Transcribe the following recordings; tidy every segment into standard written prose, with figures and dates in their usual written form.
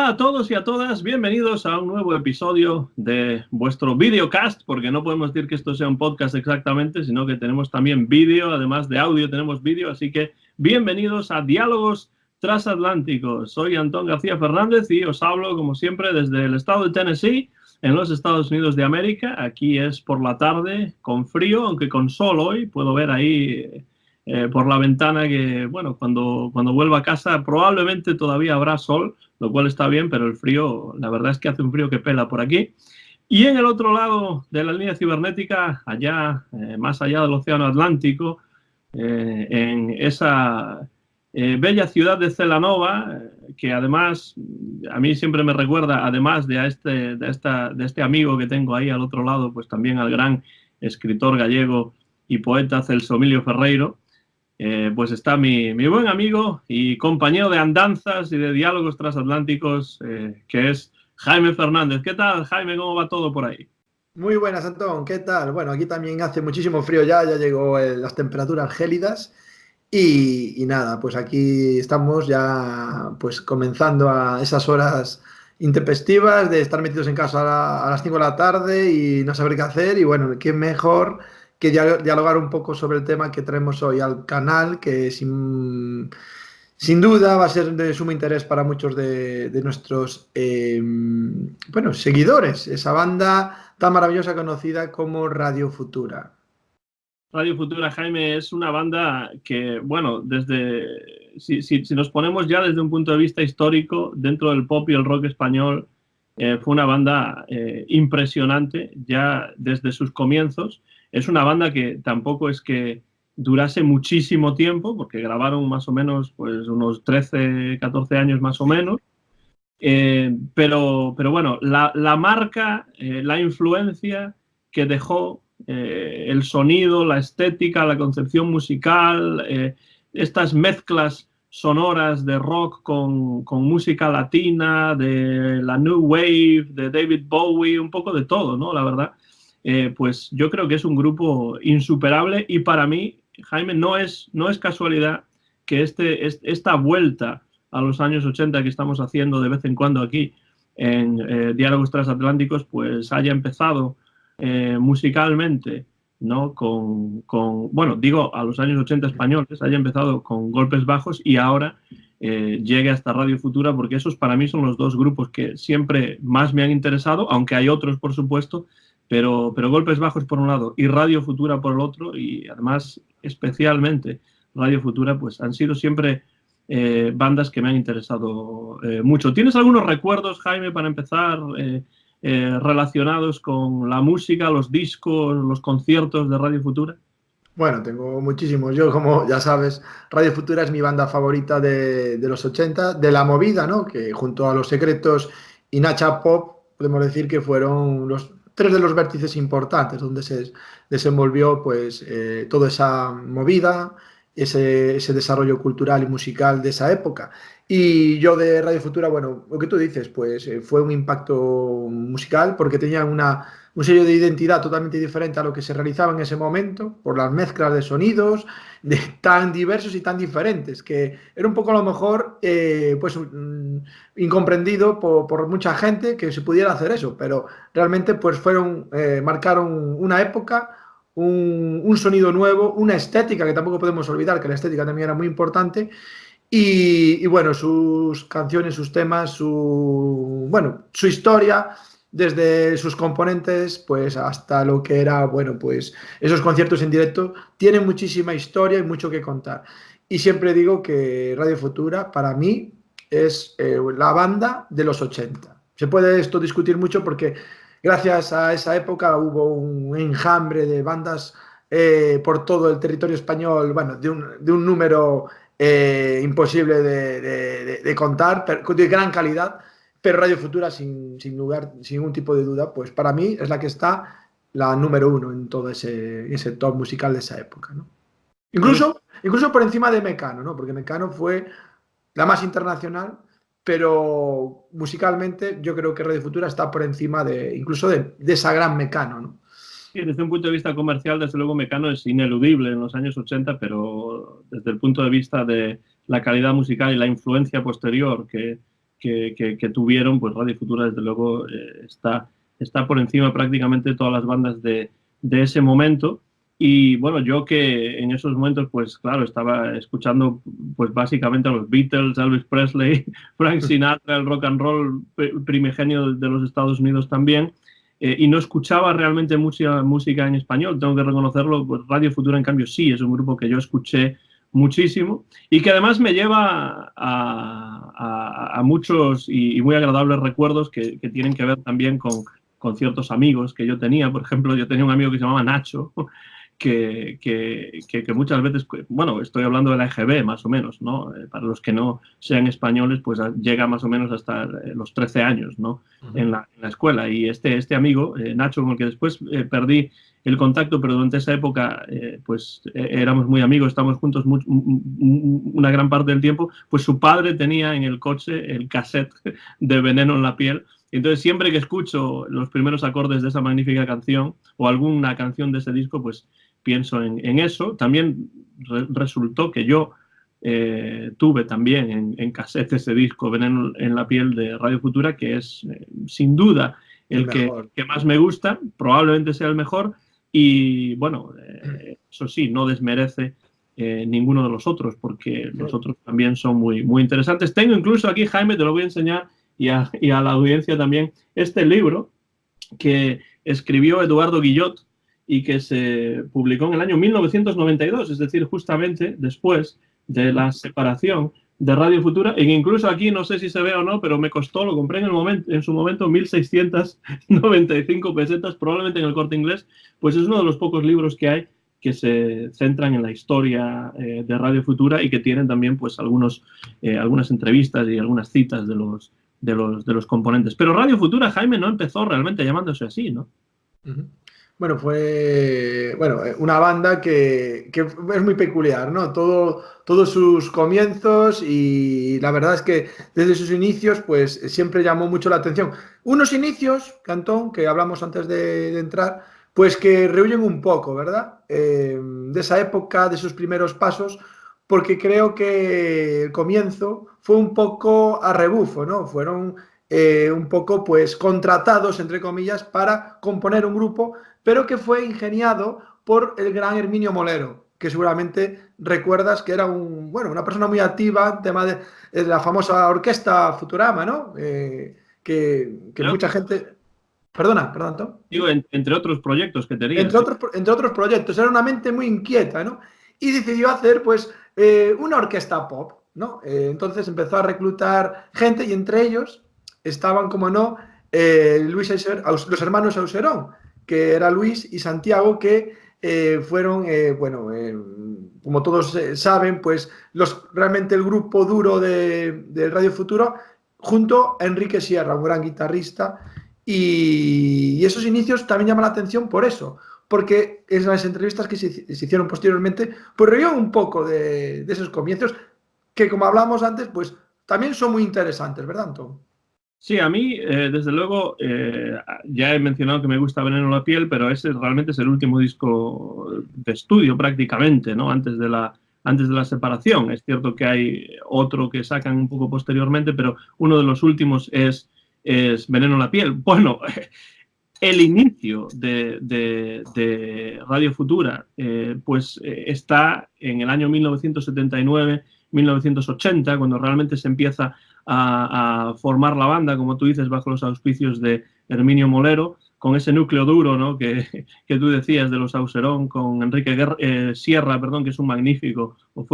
Hola a todos y a todas, bienvenidos a un nuevo episodio de vuestro videocast, porque no podemos decir que esto sea un podcast exactamente, sino que tenemos también vídeo, además de audio tenemos vídeo, así que bienvenidos a Diálogos Transatlánticos. Soy Antón García Fernández y os hablo, como siempre, desde el estado de Tennessee, en los Estados Unidos de América. Aquí es por la tarde, con frío, aunque con sol hoy. Puedo ver ahí por la ventana que, bueno, cuando vuelva a casa probablemente todavía habrá sol, lo cual está bien, pero el frío, la verdad es que hace un frío que pela por aquí. Y en el otro lado de la línea cibernética, allá, más allá del Océano Atlántico, en esa bella ciudad de Celanova, que además a mí siempre me recuerda, además de este amigo que tengo ahí al otro lado, pues también al gran escritor gallego y poeta Celso Emilio Ferreiro. Pues está mi buen amigo y compañero de andanzas y de diálogos transatlánticos, que es Jaime Fernández. ¿Qué tal, Jaime? ¿Cómo va todo por ahí? Muy buenas, Antón, ¿qué tal? Bueno, aquí también hace muchísimo frío ya llegó las temperaturas gélidas y nada, pues aquí estamos ya pues comenzando a esas horas intempestivas de estar metidos en casa a las 5 de la tarde y no saber qué hacer y bueno, qué mejor que dialogar un poco sobre el tema que traemos hoy al canal, que sin duda va a ser de sumo interés para muchos de nuestros bueno, seguidores, esa banda tan maravillosa conocida como Radio Futura. Radio Futura, Jaime, es una banda que, bueno, si nos ponemos ya desde un punto de vista histórico, dentro del pop y el rock español, fue una banda impresionante ya desde sus comienzos. Es una banda que tampoco es que durase muchísimo tiempo, porque grabaron más o menos pues, unos 13, 14 años más o menos. Pero bueno, la marca, la influencia que dejó, el sonido, la estética, la concepción musical, estas mezclas sonoras de rock con música latina, de la New Wave, de David Bowie, un poco de todo, ¿no? La verdad, pues yo creo que es un grupo insuperable y para mí, Jaime, no es casualidad que esta vuelta a los años 80 que estamos haciendo de vez en cuando aquí en Diálogos Transatlánticos, pues haya empezado musicalmente, ¿no? Bueno, digo, a los años 80 españoles, haya empezado con Golpes Bajos y ahora llegue hasta Radio Futura, porque esos para mí son los dos grupos que siempre más me han interesado, aunque hay otros, por supuesto, pero Golpes Bajos por un lado y Radio Futura por el otro, y además especialmente Radio Futura, pues han sido siempre bandas que me han interesado mucho. ¿Tienes algunos recuerdos, Jaime, para empezar, relacionados con la música, los discos, los conciertos de Radio Futura? Bueno, tengo muchísimos. Yo, como ya sabes, Radio Futura es mi banda favorita de los 80 de la movida, ¿no? Que junto a Los Secretos y Nacha Pop, podemos decir que fueron los tres de los vértices importantes donde se desenvolvió pues toda esa movida, ese desarrollo cultural y musical de esa época. Y yo de Radio Futura, bueno, lo que tú dices, pues fue un impacto musical porque tenían un sello de identidad totalmente diferente a lo que se realizaba en ese momento, por las mezclas de sonidos tan diversos y tan diferentes, que era un poco a lo mejor pues incomprendido por mucha gente que se pudiera hacer eso, pero realmente pues marcaron una época, un sonido nuevo, una estética que tampoco podemos olvidar, que la estética también era muy importante, y bueno, sus canciones, sus temas, bueno, su historia, desde sus componentes, pues hasta lo que era, bueno, pues esos conciertos en directo, tienen muchísima historia y mucho que contar. Y siempre digo que Radio Futura, para mí, es la banda de los 80. Se puede esto discutir mucho porque gracias a esa época hubo un enjambre de bandas por todo el territorio español, bueno, de un número imposible de contar, pero de gran calidad, pero Radio Futura, sin lugar, sin ningún tipo de duda, pues para mí es la que está la número uno en todo ese top musical de esa época, ¿no? Pues Incluso por encima de Mecano, ¿no? Porque Mecano fue la más internacional, pero musicalmente yo creo que Radio Futura está por encima incluso de esa gran Mecano, ¿no? sí, desde un punto de vista comercial, desde luego Mecano es ineludible en los años 80, pero desde el punto de vista de la calidad musical y la influencia posterior que tuvieron, pues Radio Futura, desde luego, está por encima prácticamente de todas las bandas de ese momento. Y bueno, yo que en esos momentos, pues claro, estaba escuchando pues básicamente a los Beatles, Elvis Presley, Frank Sinatra, el rock and roll primigenio de los Estados Unidos también, y no escuchaba realmente mucha música en español, tengo que reconocerlo. Pues Radio Futura, en cambio, sí, es un grupo que yo escuché muchísimo y que además me lleva a muchos y muy agradables recuerdos que tienen que ver también con ciertos amigos que yo tenía. Por ejemplo, yo tenía un amigo que se llamaba Nacho, que muchas veces, bueno, estoy hablando de la EGB más o menos, ¿no? Para los que no sean españoles, pues llega más o menos hasta los 13 años, ¿no? En la escuela. Y este amigo, Nacho, con el que después perdí el contacto, pero durante esa época pues éramos muy amigos, estábamos juntos una gran parte del tiempo, pues su padre tenía en el coche el cassette de Veneno en la piel. Entonces, siempre que escucho los primeros acordes de esa magnífica canción o alguna canción de ese disco, pues pienso en eso. También resultó que yo tuve también en cassette ese disco, Veneno en la piel, de Radio Futura, que es sin duda el que más me gusta, probablemente sea el mejor. Y bueno, eso sí, no desmerece ninguno de los otros, porque los otros también son muy, muy interesantes. Tengo incluso aquí, Jaime, te lo voy a enseñar, y a la audiencia también, este libro que escribió Eduardo Guillot y que se publicó en el año 1992, es decir, justamente después de la separación de Radio Futura, e incluso aquí, no sé si se ve o no, pero me costó, lo compré en su momento, 1.695 pesetas, probablemente en el Corte Inglés. Pues es uno de los pocos libros que hay que se centran en la historia de Radio Futura y que tienen también pues algunas entrevistas y algunas citas de los componentes. Pero Radio Futura, Jaime, no empezó realmente llamándose así, ¿no? Bueno, fue una banda que es muy peculiar, ¿no? Todos sus comienzos, y la verdad es que desde sus inicios pues siempre llamó mucho la atención. Unos inicios, Cantón, que hablamos antes de entrar, pues que rehuyen un poco, ¿verdad? De esa época, de sus primeros pasos, porque creo que el comienzo fue un poco a rebufo, ¿no? Fueron un poco pues contratados, entre comillas, para componer un grupo, pero que fue ingeniado por el gran Herminio Molero, que seguramente recuerdas que era una persona muy activa en tema de la famosa orquesta Futurama, ¿no? Que mucha gente... Perdona, Tom. Digo, entre otros proyectos que tenía. Entre otros proyectos, era una mente muy inquieta, ¿no? Y decidió hacer, pues, una orquesta pop, ¿no? Entonces empezó a reclutar gente, y entre ellos estaban, como no, los hermanos Auserón, que era Luis y Santiago, que fueron, como todos saben, pues realmente el grupo duro de Radio Futuro, junto a Enrique Sierra, un gran guitarrista. Y esos inicios también llaman la atención por eso, porque en las entrevistas que se hicieron posteriormente, pues reían un poco de esos comienzos, que como hablamos antes, pues también son muy interesantes, ¿verdad, Antón? Sí, a mí, desde luego, ya he mencionado que me gusta Veneno en la piel, pero ese realmente es el último disco de estudio prácticamente, ¿no? Antes de la separación. Es cierto que hay otro que sacan un poco posteriormente, pero uno de los últimos es Veneno en la piel. Bueno, el inicio de Radio Futura pues está en el año 1979-1980, cuando realmente se empieza a formar la banda, como tú dices, bajo los auspicios de Herminio Molero, con ese núcleo duro, ¿no? que tú decías, de los Auserón, con Enrique Sierra, perdón, que es fue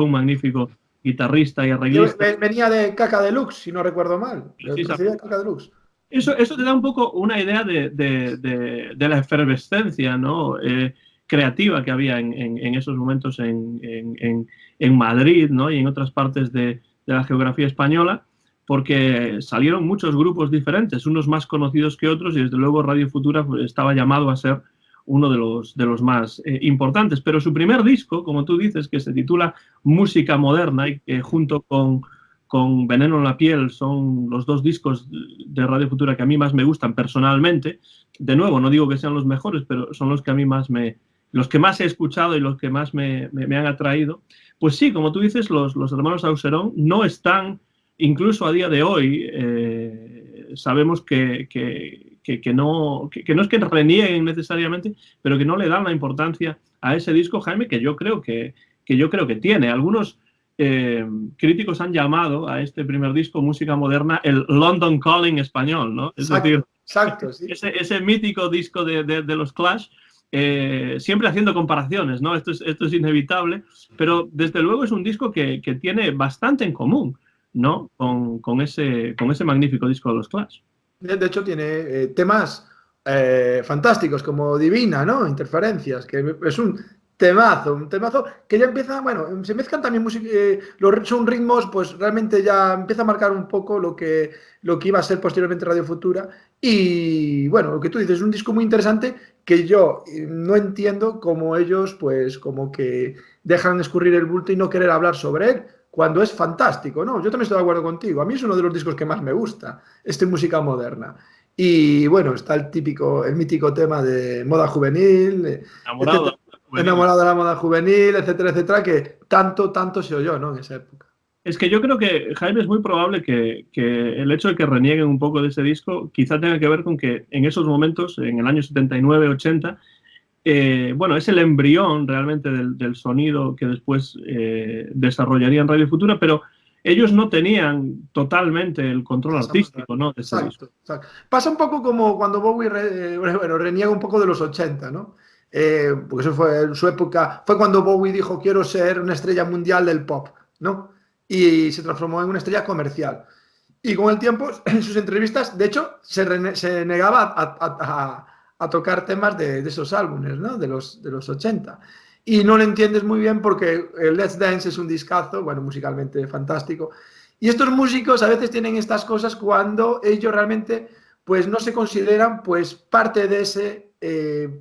un magnífico guitarrista y arreglista. Venía de Caca Deluxe, si no recuerdo mal. Sí, de Caca Deluxe. Eso te da un poco una idea de la efervescencia, ¿no? Creativa que había en esos momentos en Madrid, ¿no? Y en otras partes de la geografía española, porque salieron muchos grupos diferentes, unos más conocidos que otros, y desde luego Radio Futura estaba llamado a ser uno de los más importantes. Pero su primer disco, como tú dices, que se titula Música Moderna, y que junto con Veneno en la piel son los dos discos de Radio Futura que a mí más me gustan personalmente. De nuevo, no digo que sean los mejores, pero son los que a mí los que más he escuchado y los que más me han atraído. Pues sí, como tú dices, los hermanos Auserón no están incluso a día de hoy sabemos que no es que renieguen necesariamente, pero que no le dan la importancia a ese disco, Jaime, que yo creo que tiene. Algunos críticos han llamado a este primer disco, Música Moderna, el London Calling español, ¿no? Es decir, exacto, sí. ese mítico disco de los Clash, siempre haciendo comparaciones, ¿no? Esto es inevitable, pero desde luego es un disco que tiene bastante en común, ¿no? Con ese magnífico disco de los Clash. De hecho, tiene temas fantásticos como Divina, ¿no? Interferencias, que es un temazo que ya empieza, bueno, se mezclan también música, son ritmos, pues realmente ya empieza a marcar un poco lo que iba a ser posteriormente Radio Futura. Y bueno, lo que tú dices, es un disco muy interesante que yo no entiendo cómo ellos, pues, como que dejan escurrir el bulto y no querer hablar sobre él, cuando es fantástico, ¿no? Yo también estoy de acuerdo contigo. A mí es uno de los discos que más me gusta, música moderna. Y bueno, está el mítico tema de moda juvenil, enamorado de la moda juvenil, etcétera, etcétera, que tanto se oyó, ¿no? En esa época. Es que yo creo que, Jaime, es muy probable que el hecho de que renieguen un poco de ese disco quizá tenga que ver con que en esos momentos, en el año 79, 80, bueno, es el embrión realmente del sonido que después desarrollaría en Radio Futura, pero ellos no tenían totalmente el control artístico, ¿no? De ese disco. Exacto. Pasa un poco como cuando Bowie reniega un poco de los 80, ¿no? Porque eso fue su época, fue cuando Bowie dijo quiero ser una estrella mundial del pop, ¿no? Y se transformó en una estrella comercial. Y con el tiempo, en sus entrevistas, de hecho, se negaba a tocar temas de esos álbumes, ¿no? De los 80. Y no lo entiendes muy bien porque Let's Dance es un discazo, bueno, musicalmente fantástico. Y estos músicos a veces tienen estas cosas cuando ellos realmente pues no se consideran pues parte de ese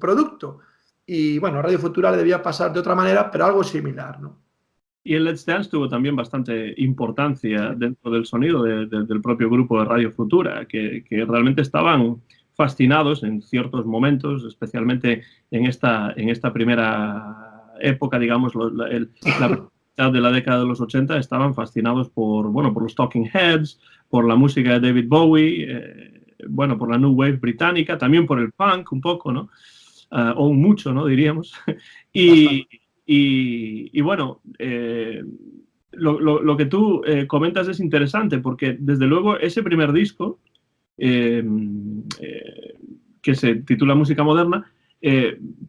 producto. Y bueno, Radio Futura le debía pasar de otra manera, pero algo similar, ¿no? Y el Let's Dance tuvo también bastante importancia dentro del sonido del propio grupo de Radio Futura, que realmente estaban fascinados en ciertos momentos, especialmente en esta primera época, digamos, la mitad de la década de los 80, estaban fascinados por los Talking Heads, por la música de David Bowie, bueno, por la New Wave británica, también por el punk un poco, ¿no? O mucho, ¿no? Diríamos. Y bueno, lo que tú comentas es interesante porque desde luego ese primer disco que se titula Música Moderna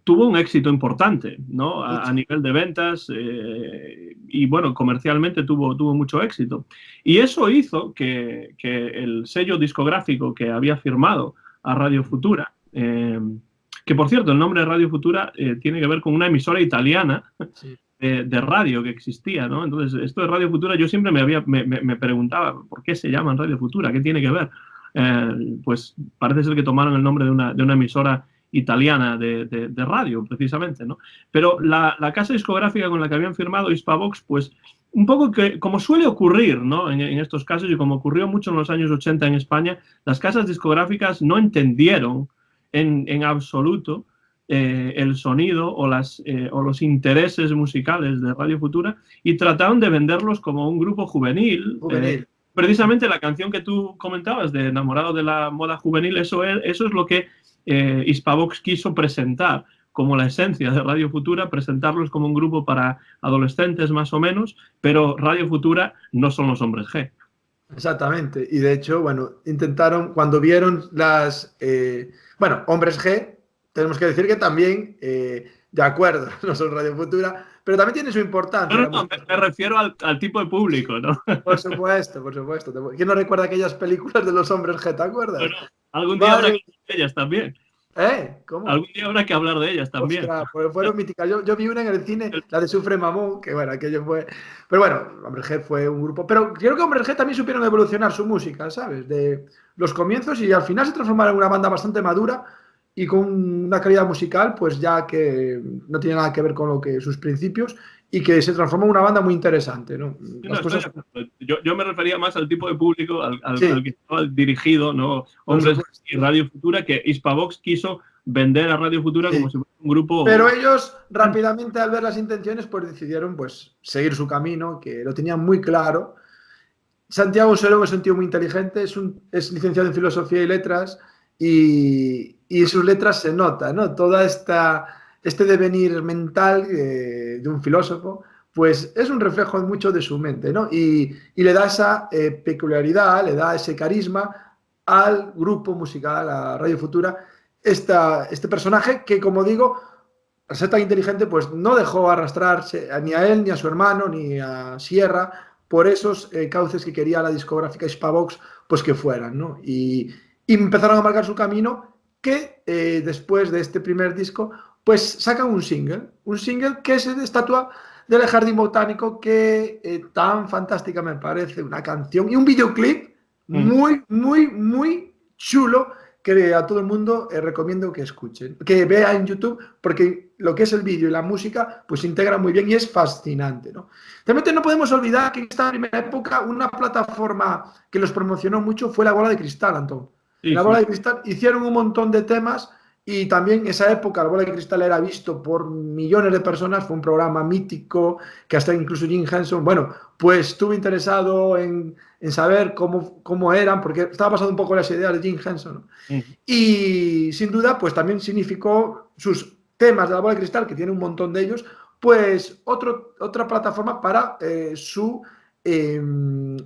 tuvo un éxito importante, ¿no? A nivel de ventas y bueno, comercialmente tuvo mucho éxito. Y eso hizo que el sello discográfico que había firmado a Radio Futura, que por cierto, el nombre de Radio Futura tiene que ver con una emisora italiana de radio que existía, ¿no? Entonces, esto de Radio Futura, yo siempre me preguntaba por qué se llaman Radio Futura, qué tiene que ver. Pues parece ser que tomaron el nombre de una emisora italiana de radio, precisamente, ¿no? Pero la casa discográfica con la que habían firmado, Hispavox, pues un poco que, como suele ocurrir, ¿no? En estos casos, y como ocurrió mucho en los años 80 en España, las casas discográficas no entendieron en absoluto el sonido o los intereses musicales de Radio Futura y trataron de venderlos como un grupo juvenil. Precisamente la canción que tú comentabas de Enamorado de la moda juvenil, eso es lo que Hispavox quiso presentar como la esencia de Radio Futura, presentarlos como un grupo para adolescentes más o menos, pero Radio Futura no son los Hombres G. Exactamente, y de hecho, bueno, intentaron, cuando vieron Hombres G, tenemos que decir que también, de acuerdo, no son Radio Futura, pero también tiene su importancia. No, me refiero al tipo de público, ¿no? Por supuesto. ¿Quién no recuerda aquellas películas de los Hombres G, te acuerdas? Bueno, algún día habrá que hablar de ellas también. ¿Cómo? Algún día habrá que hablar de ellas también. Ostras, pues fueron míticas. Yo vi una en el cine, la de Sufre Mamón, que bueno, aquello fue... Pero bueno, Hombres G fue un grupo... Pero creo que Hombres G también supieron evolucionar su música, ¿sabes? De los comienzos y al final se transformaron en una banda bastante madura y con una calidad musical, pues ya que no tiene nada que ver con sus principios y que se transformó en una banda muy interesante, ¿no? Yo me refería más al tipo de público al que estaba dirigido, ¿no? Hombres y Radio Futura, que Hispavox quiso vender a Radio Futura como si fuera un grupo... Pero ellos rápidamente, al ver las intenciones, pues decidieron pues seguir su camino, que lo tenían muy claro. Santiago Serón es un tío muy inteligente, es licenciado en Filosofía y Letras y en sus letras se nota, ¿no? Este devenir mental de un filósofo, pues es un reflejo mucho de su mente, ¿no? Y le da esa peculiaridad, le da ese carisma al grupo musical, a Radio Futura, este personaje que, como digo, al ser tan inteligente, pues no dejó arrastrarse ni a él, ni a su hermano, ni a Sierra por esos cauces que quería la discográfica Hispavox, pues que fueran, ¿no? Y empezaron a marcar su camino que después de este primer disco, pues sacan un single que es de Estatua del Jardín Botánico, que tan fantástica me parece, una canción y un videoclip muy, muy, muy chulo que a todo el mundo recomiendo que escuchen, que vea en YouTube, porque lo que es el vídeo y la música, pues se integra muy bien y es fascinante, ¿no? También no podemos olvidar que en esta primera época una plataforma que los promocionó mucho fue La Bola de Cristal, Antón. En Sí, La Bola sí. de Cristal hicieron un montón de temas y también en esa época La Bola de Cristal era visto por millones de personas, fue un programa mítico que hasta incluso Jim Henson, bueno, pues estuvo interesado en saber cómo eran, porque estaba pasando un poco las ideas de Jim Henson, ¿no? Y sin duda, pues también significó sus temas de La Bola de Cristal, que tiene un montón de ellos, pues otra plataforma para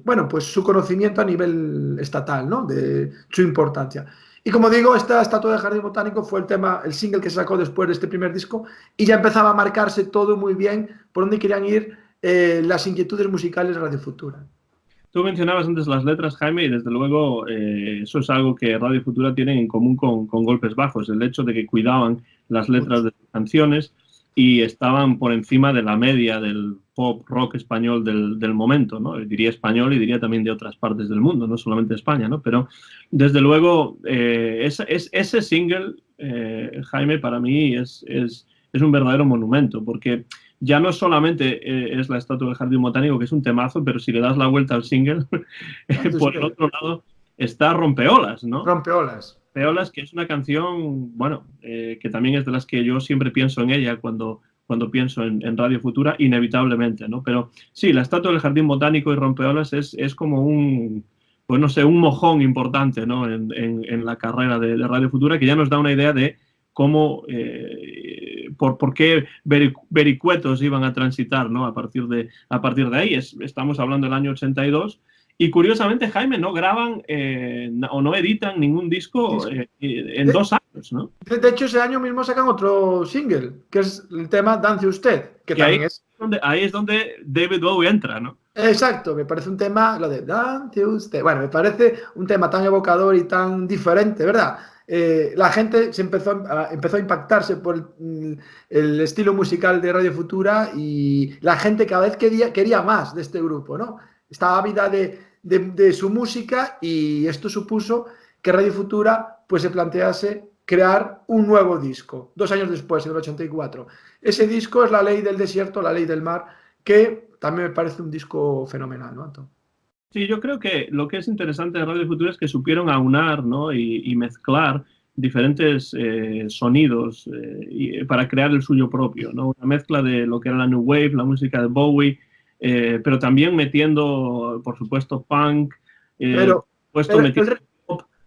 bueno, pues su conocimiento a nivel estatal, ¿no? De su importancia. Y como digo, esta Estatua del Jardín Botánico fue el single que se sacó después de este primer disco y ya empezaba a marcarse todo muy bien por dónde querían ir las inquietudes musicales de Radio Futura. Tú mencionabas antes las letras, Jaime, y desde luego eso es algo que Radio Futura tiene en común con Golpes Bajos, el hecho de que cuidaban las letras de sus canciones y estaban por encima de la media del pop rock español del momento, ¿no? Diría español y diría también de otras partes del mundo, no solamente España, ¿no? Pero desde luego ese single, Jaime, para mí es un verdadero monumento, porque ya no solamente es la Estatua del Jardín Botánico, que es un temazo, pero si le das la vuelta al single, por el otro lado está Rompeolas, ¿no? Rompeolas. Rompeolas, que es una canción, bueno, que también es de las que yo siempre pienso en ella cuando pienso en Radio Futura, inevitablemente, ¿no? Pero sí, la Estatua del Jardín Botánico y Rompeolas es como pues no sé, un mojón importante, ¿no? En la carrera de Radio Futura, que ya nos da una idea de cómo, por qué vericuetos iban a transitar, ¿no? A partir de ahí. Estamos hablando del año 82 y curiosamente, Jaime, no graban o no editan ningún disco en 2 años, ¿no? De hecho, ese año mismo sacan otro single, que es el tema Dance Usted, que también ahí es donde David Bowie entra, ¿no? Exacto, me parece un tema, lo de Dance Usted, bueno, me parece un tema tan evocador y tan diferente, ¿verdad? La gente se empezó a impactarse por el estilo musical de Radio Futura y la gente cada vez quería más de este grupo, ¿no? Estaba ávida de su música y esto supuso que Radio Futura pues se plantease crear un nuevo disco, 2 años después, en el 84. Ese disco es La Ley del Desierto, La Ley del Mar, que también me parece un disco fenomenal, ¿no, Antón? Sí, yo creo que lo que es interesante de Radio Futura es que supieron aunar, ¿no? y mezclar diferentes sonidos para crear el suyo propio, ¿no? Una mezcla de lo que era la New Wave, la música de Bowie, pero también metiendo, por supuesto, punk,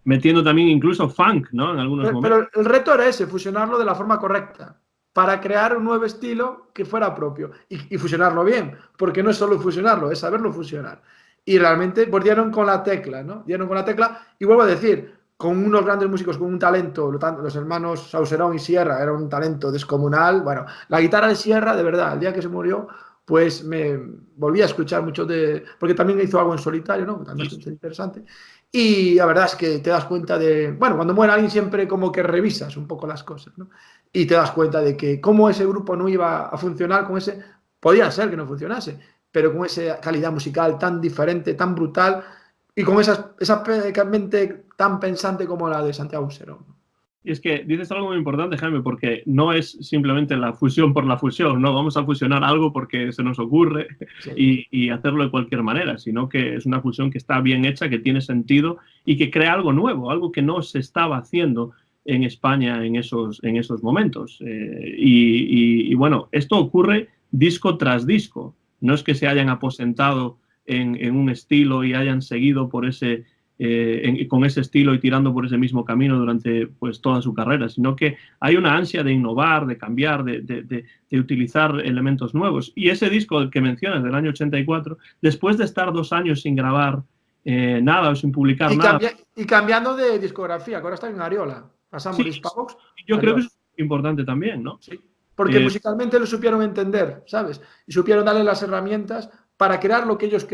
metiendo también incluso funk, ¿no? En algunos momentos. Pero el reto era ese, fusionarlo de la forma correcta, para crear un nuevo estilo que fuera propio y fusionarlo bien, porque no es solo fusionarlo, es saberlo fusionar. Y realmente pues dieron con la tecla, ¿no? Dieron con la tecla y vuelvo a decir, con unos grandes músicos con un talento, los hermanos Saucerón y Sierra, era un talento descomunal. Bueno, la guitarra de Sierra, de verdad, el día que se murió, pues me volví a escuchar mucho porque también hizo algo en solitario, ¿no? También es interesante. Y la verdad es que te das cuenta bueno, cuando muere alguien siempre como que revisas un poco las cosas, ¿no? Y te das cuenta de que cómo ese grupo no iba a funcionar con podía ser que no funcionase, pero con esa calidad musical tan diferente, tan brutal, y con esa mente tan pensante como la de Santiago Serón. Y es que dices algo muy importante, Jaime, porque no es simplemente la fusión por la fusión, no vamos a fusionar algo porque se nos ocurre y hacerlo de cualquier manera, sino que es una fusión que está bien hecha, que tiene sentido y que crea algo nuevo, algo que no se estaba haciendo en España en esos momentos. Y bueno, esto ocurre disco tras disco. No es que se hayan aposentado en un estilo y hayan seguido por con ese estilo y tirando por ese mismo camino durante pues, toda su carrera, sino que hay una ansia de innovar, de cambiar, de utilizar elementos nuevos. Y ese disco que mencionas, del año 84, después de estar 2 años sin grabar nada o sin publicar nada. Y cambiando de discografía, que ahora está en Ariola. Pasamos de Hispavox. Yo creo que eso es importante también, ¿no? Sí, porque musicalmente lo supieron entender, ¿sabes? Y supieron darle las herramientas para crear lo que ellos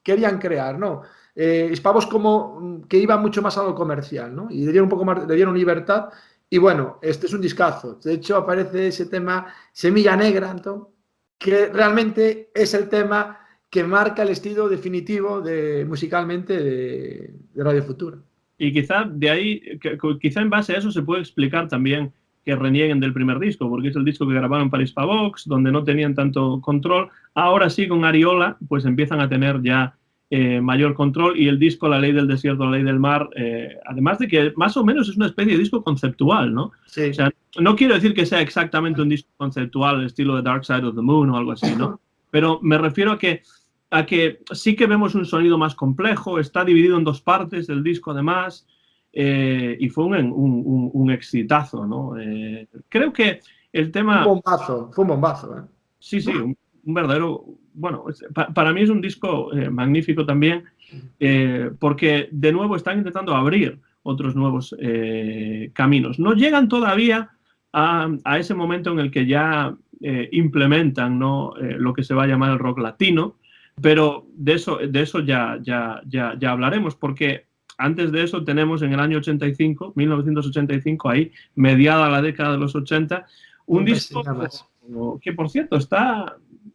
querían crear, ¿no? Hispavox como que iba mucho más a lo comercial, ¿no? Y le dieron un poco más, le dieron libertad. Y bueno, este es un discazo. De hecho, aparece ese tema Semilla Negra, Antón, que realmente es el tema que marca el estilo definitivo musicalmente de Radio Futura. Y quizá de ahí, quizá en base a eso se puede explicar también que renieguen del primer disco, porque es el disco que grabaron para Hispavox, donde no tenían tanto control. Ahora sí, con Ariola, pues empiezan a tener ya mayor control, y el disco La Ley del Desierto, La Ley del Mar, además de que más o menos es una especie de disco conceptual, ¿no? Sí. O sea, no quiero decir que sea exactamente un disco conceptual, estilo de Dark Side of the Moon o algo así, ¿no? Pero me refiero a que sí que vemos un sonido más complejo, está dividido en 2 partes el disco además, y fue un exitazo, ¿no? Creo que el tema... Fue un bombazo, ¿eh? Sí, un verdadero... Bueno, para mí es un disco magnífico también, porque de nuevo están intentando abrir otros nuevos caminos. No llegan todavía a ese momento en el que ya implementan, ¿no? Lo que se va a llamar el rock latino, pero de eso ya hablaremos, porque antes de eso tenemos en el año 1985, ahí, mediada la década de los 80, un disco que, por cierto,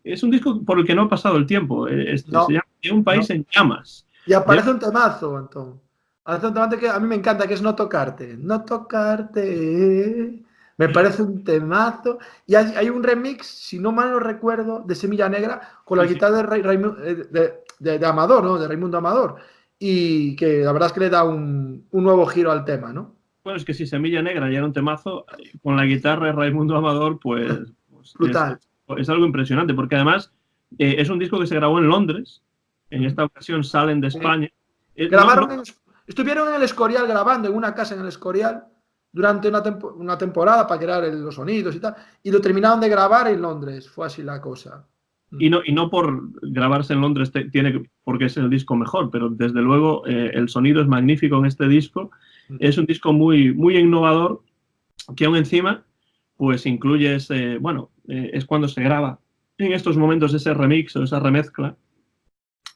es un disco por el que no ha pasado el tiempo. Se llama Un País en Llamas. Y aparece un temazo, Antón. Aparece un temazo que a mí me encanta, que es No Tocarte. No Tocarte. Me parece un temazo. Y hay un remix, si no mal no recuerdo, de Semilla Negra con la guitarra de Amador, ¿no? De Raimundo Amador. Y que la verdad es que le da un nuevo giro al tema, ¿no? Bueno, es que si Semilla Negra ya era un temazo, con la guitarra de Raimundo Amador, pues brutal. Es algo impresionante, porque además es un disco que se grabó en Londres. En esta ocasión salen de España. Estuvieron en el Escorial grabando, en una casa en el Escorial, durante una temporada para crear los sonidos y tal, y lo terminaron de grabar en Londres. Fue así la cosa. Y no por grabarse en Londres porque es el disco mejor, pero desde luego el sonido es magnífico en este disco. Es un disco muy, muy innovador, que aún encima pues incluye es cuando se graba en estos momentos ese remix o esa remezcla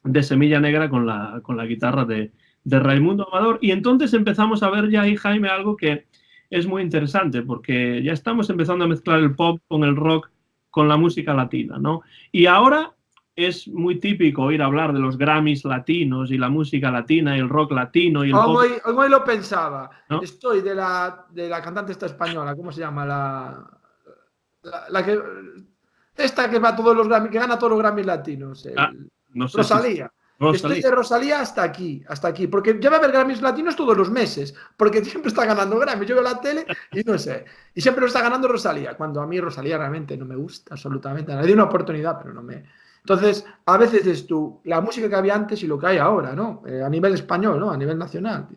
de Semilla Negra con la guitarra de Raimundo Amador. Y entonces empezamos a ver ya ahí, Jaime, algo que es muy interesante, porque ya estamos empezando a mezclar el pop con el rock, con la música latina, ¿no? Y ahora es muy típico oír hablar de los Grammys latinos y la música latina y el rock latino y el pop. Hoy lo pensaba, ¿no? Estoy de la cantante esta española, ¿cómo se llama? La que va todos los Grammys, que gana todos los Grammys latinos. No sé Rosalía. Estoy de Rosalía hasta aquí, porque ya va a haber Grammys latinos todos los meses, porque siempre está ganando Grammys. Yo veo la tele y no sé, y siempre lo está ganando Rosalía, cuando a mí Rosalía realmente no me gusta absolutamente. Le di una oportunidad, pero no me... Entonces, a veces es la música que había antes y lo que hay ahora, ¿no? A nivel español, ¿no? A nivel nacional.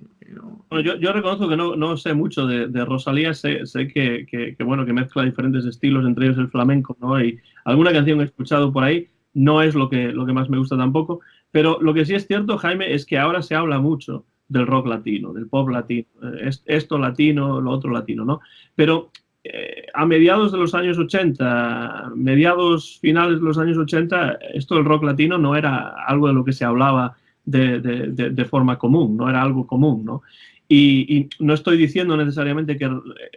Bueno, yo reconozco que no sé mucho de Rosalía, sé que mezcla diferentes estilos, entre ellos el flamenco, ¿no? Y alguna canción que he escuchado por ahí, no es lo que más me gusta tampoco, pero lo que sí es cierto, Jaime, es que ahora se habla mucho del rock latino, del pop latino, esto latino, lo otro latino, ¿no? Pero a mediados de los años 80, finales de los años 80, esto del rock latino no era algo de lo que se hablaba de forma común, no era algo común, ¿no? Y no estoy diciendo necesariamente que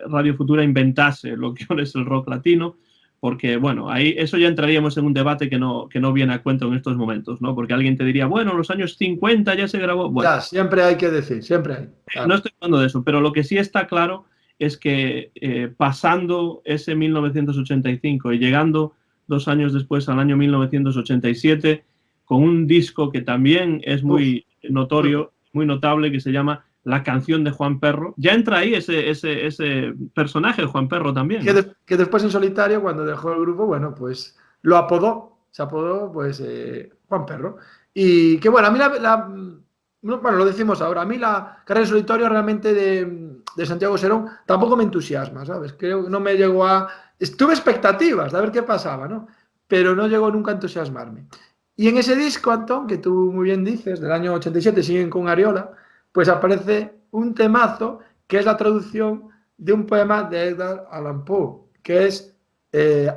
Radio Futura inventase lo que ahora es el rock latino, porque, bueno, ahí eso ya entraríamos en un debate que no viene a cuento en estos momentos, ¿no? Porque alguien te diría, bueno, en los años 50 ya se grabó. Bueno, ya, siempre hay que decir, siempre hay. Claro. No estoy hablando de eso, pero lo que sí está claro es que pasando ese 1985 y llegando 2 años después al año 1987, con un disco que también es muy notorio, muy notable, que se llama La Canción de Juan Perro. Ya entra ahí ese personaje de Juan Perro también, ¿no? Que después en solitario, cuando dejó el grupo, bueno, pues se apodó pues Juan Perro. Y que bueno, a mí bueno, lo decimos ahora, a mí la carrera en solitario realmente de Santiago Serón tampoco me entusiasma, ¿sabes? Creo que no me llegó a... Tuve expectativas de ver qué pasaba, ¿no? Pero no llegó nunca a entusiasmarme. Y en ese disco, Antón, que tú muy bien dices, del año 87, siguen con Ariola, pues aparece un temazo que es la traducción de un poema de Edgar Allan Poe, que es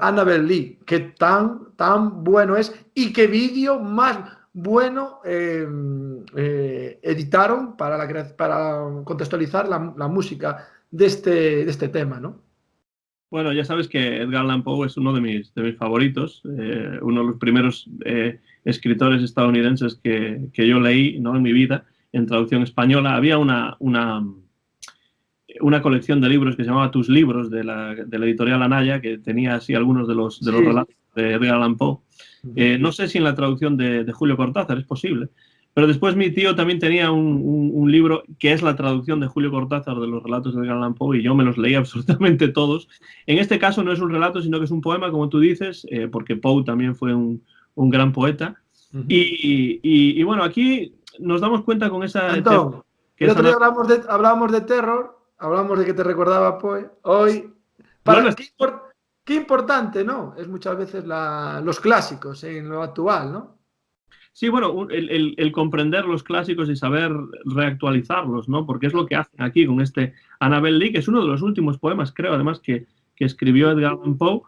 Annabel Lee, que tan bueno es y qué vídeo más bueno editaron para contextualizar la música de este tema, ¿no? Bueno, ya sabes que Edgar Allan Poe es uno de mis favoritos, uno de los primeros escritores estadounidenses que yo leí, ¿no?, en mi vida, en traducción española. Había una colección de libros que se llamaba Tus Libros, de la editorial Anaya, que tenía así algunos de los Sí. relatos de Edgar Allan Poe. No sé si en la traducción de Julio Cortázar, es posible. Pero después mi tío también tenía un libro que es la traducción de Julio Cortázar de los relatos de Edgar Allan Poe, y yo me los leí absolutamente todos. En este caso no es un relato, sino que es un poema, como tú dices, porque Poe también fue un gran poeta. Y bueno, aquí nos damos cuenta con esa... Antón, que el esa otro día hablábamos de terror, hablamos de que te recordaba Poe. Hoy, vuelves. qué importante, ¿no? Es muchas veces los clásicos en lo actual, ¿no? Sí, bueno, el comprender los clásicos y saber reactualizarlos, ¿no? Porque es lo que hacen aquí con este Annabel Lee, que es uno de los últimos poemas, creo, además, que escribió Edgar Allan Poe,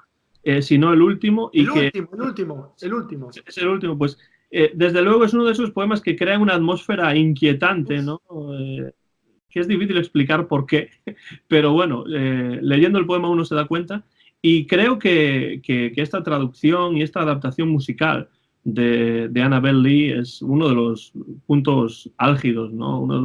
si no el último, y que El último. es el último, pues desde luego es uno de esos poemas que crean una atmósfera inquietante, ¿no? Que es difícil explicar por qué, pero bueno, leyendo el poema uno se da cuenta, y creo que esta traducción y esta adaptación musical de Annabel Lee es uno de los puntos álgidos, ¿no? Uno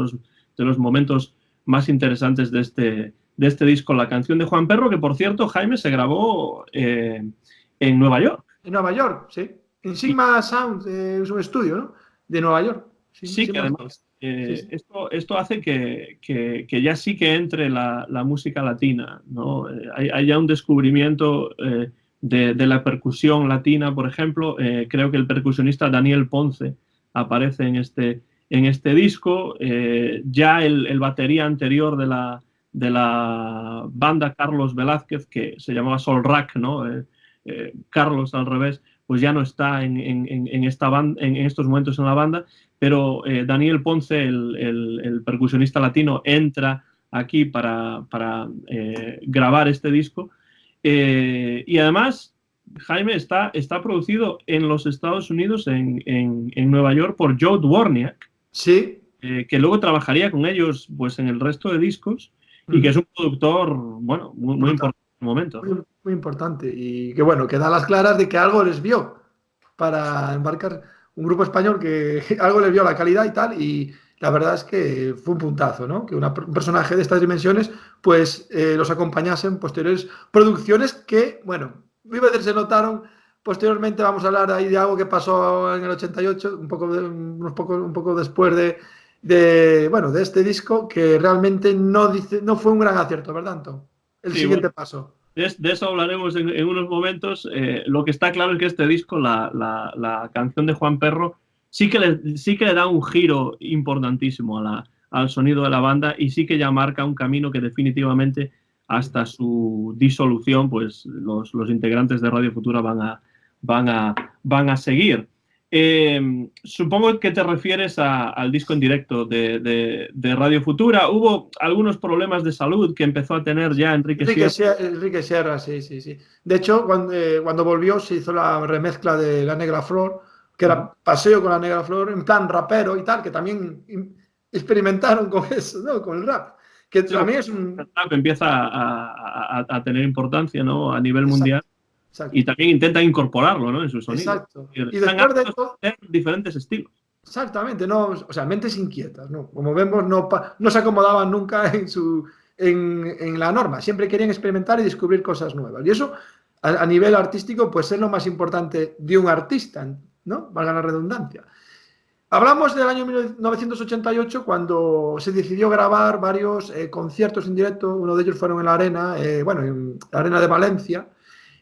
de los momentos más interesantes de este disco, la canción de Juan Perro, que por cierto, Jaime, se grabó en Nueva York. En Nueva York, sí. En Y Sigma Sound, es un estudio, ¿no? De Nueva York. sí, que Sigma Sound. además Sí. esto hace que ya sí que entre la música latina, ¿no? Hay ya un descubrimiento de la percusión latina, por ejemplo. Creo que el percusionista Daniel Ponce aparece en este disco. Ya el batería anterior de la banda, Carlos Velázquez, que se llamaba Sol Rack, ¿no? Carlos al revés, pues ya no está en esta banda, en estos momentos en la banda, pero Daniel Ponce, el percusionista latino, entra aquí para grabar este disco. Y además, Jaime, está producido en los Estados Unidos, en Nueva York, por Joe Dworniak, Sí. que luego trabajaría con ellos pues, en el resto de discos, y que es un productor, bueno, muy importante en el momento. Muy importante. Y que bueno, que da las claras de que algo les vio para embarcar un grupo español que algo les vio la calidad y tal. Y la verdad es que fue un puntazo, ¿no? Que un personaje de estas dimensiones, pues los acompañase en posteriores producciones que, bueno, a veces se notaron. Posteriormente vamos a hablar ahí de algo que pasó en el 88, un poco después bueno, de este disco, que realmente no fue un gran acierto, ¿verdad, Anton? El Sí, bueno, siguiente paso. de eso hablaremos en unos momentos. Lo que está claro es que este disco, la canción de Juan Perro, sí que le da un giro importantísimo al sonido de la banda, y sí que ya marca un camino que definitivamente hasta su disolución, pues los integrantes de Radio Futura van a seguir. Supongo que te refieres al disco en directo de Radio Futura. Hubo algunos problemas de salud que empezó a tener ya Enrique Sierra. Enrique Sierra, sí. De hecho, cuando volvió se hizo la remezcla de La Negra Flor, que era Paseo con la Negra Flor, en plan rapero y tal, que también experimentaron con eso, ¿no? Con el rap. Que Sí, también es un... el rap empieza a tener importancia, ¿no?, a nivel mundial, Exacto, y exacto. también intentan incorporarlo, ¿no?, en su sonido. Exacto. Y Están después de hartos esto, de tener diferentes estilos. exactamente, no, o sea, mentes inquietas, ¿no? Como vemos, no se acomodaban nunca en la norma, siempre querían experimentar y descubrir cosas nuevas. Y eso, a nivel artístico, pues es lo más importante de un artista, ¿no? Valga la redundancia. Hablamos del año 1988, cuando se decidió grabar varios conciertos en directo. Uno de ellos fueron en la Arena, en la Arena de Valencia.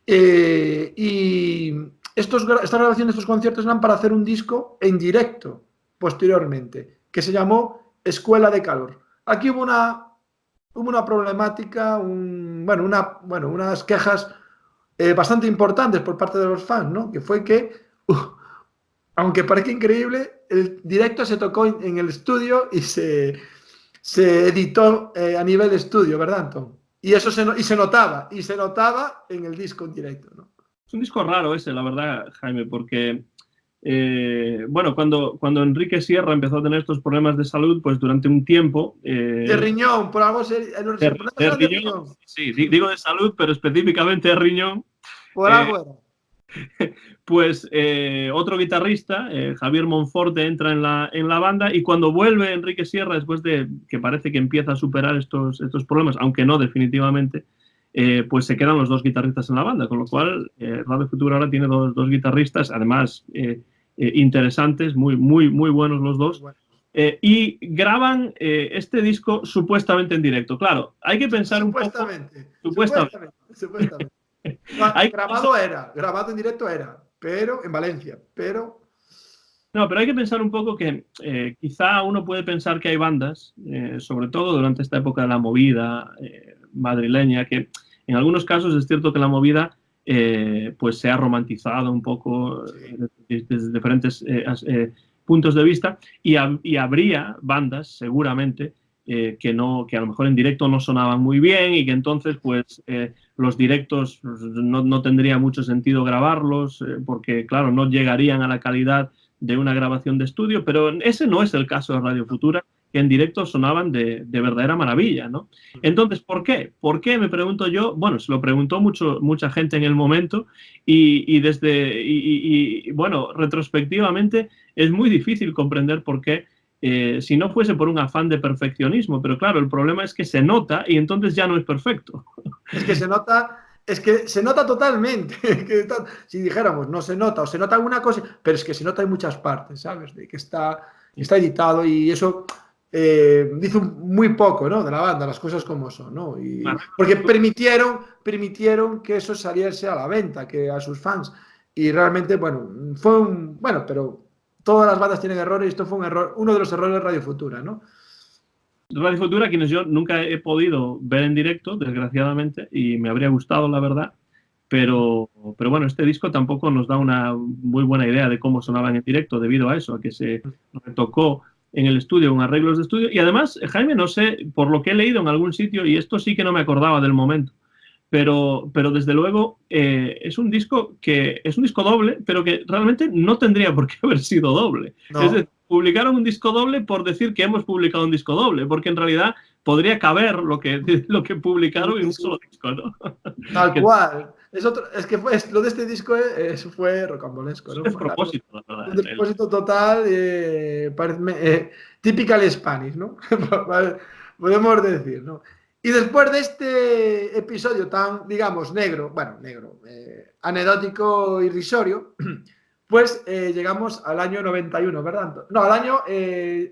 Y estas grabaciones de estos conciertos eran para hacer un disco en directo posteriormente, que se llamó Escuela de Calor. Aquí hubo una problemática, unas quejas bastante importantes por parte de los fans, ¿no? Que fue que, aunque parezca increíble, el directo se tocó en el estudio y se editó a nivel de estudio, ¿verdad, Antón? Y eso se notaba en el disco en directo, ¿no? Es un disco raro ese, la verdad, Jaime, porque bueno, cuando Enrique Sierra empezó a tener estos problemas de salud, pues durante un tiempo... de riñón, por algo de riñón. Sí, digo de salud, pero específicamente de riñón. Por algo era. Pues otro guitarrista, Javier Monforte, entra en la banda, y cuando vuelve Enrique Sierra, después de que parece que empieza a superar estos problemas, aunque no definitivamente, pues se quedan los dos guitarristas en la banda, con lo cual Radio Futura ahora tiene dos guitarristas, además interesantes, muy buenos los dos. Bueno. Y graban este disco supuestamente en directo. Claro, hay que pensar un poco... Supuestamente. No, grabado en directo era, pero en Valencia, pero... No, pero hay que pensar un poco que quizá uno puede pensar que hay bandas, sobre todo durante esta época de la movida madrileña, que en algunos casos es cierto que la movida pues se ha romantizado un poco desde diferentes puntos de vista, y habría bandas seguramente que a lo mejor en directo no sonaban muy bien, y que entonces pues los directos no tendría mucho sentido grabarlos porque claro, no llegarían a la calidad de una grabación de estudio, pero ese no es el caso de Radio Futura, que en directo sonaban de verdadera maravilla, ¿no? Entonces, ¿por qué? ¿Por qué? Me pregunto yo. Bueno, se lo preguntó mucha gente en el momento, y bueno, retrospectivamente es muy difícil comprender por qué, si no fuese por un afán de perfeccionismo, pero claro, el problema es que se nota y entonces ya no es perfecto. Es que se nota totalmente. Si dijéramos no se nota, o se nota alguna cosa, pero es que se nota en muchas partes, ¿sabes? De que está editado, y eso dice muy poco, ¿no? De la banda, las cosas como son, ¿no? Porque permitieron que eso saliese a la venta, que a sus fans. Y realmente, bueno, pero todas las bandas tienen errores, y esto fue un error, uno de los errores de Radio Futura, ¿no? Radio Futura, quienes yo nunca he podido ver en directo, desgraciadamente, y me habría gustado, la verdad, pero bueno, este disco tampoco nos da una muy buena idea de cómo sonaban en directo, debido a eso, a que se retocó en el estudio con arreglos de estudio. Y además, Jaime, no sé, por lo que he leído en algún sitio, y esto sí que no me acordaba del momento, pero desde luego es un disco doble, pero que realmente no tendría por qué haber sido doble. No. Es decir, publicaron un disco doble por decir que hemos publicado un disco doble, porque en realidad podría caber lo que publicaron en un solo disco, ¿no? Tal cual. Es que lo de este disco fue rocambolesco, ¿no? Es propósito, la verdad. Un propósito total, typical Spanish, ¿no? Podemos decir, ¿no? Y después de este episodio tan, digamos, negro, anecdótico, irrisorio, pues llegamos al año 91, ¿verdad? No, al año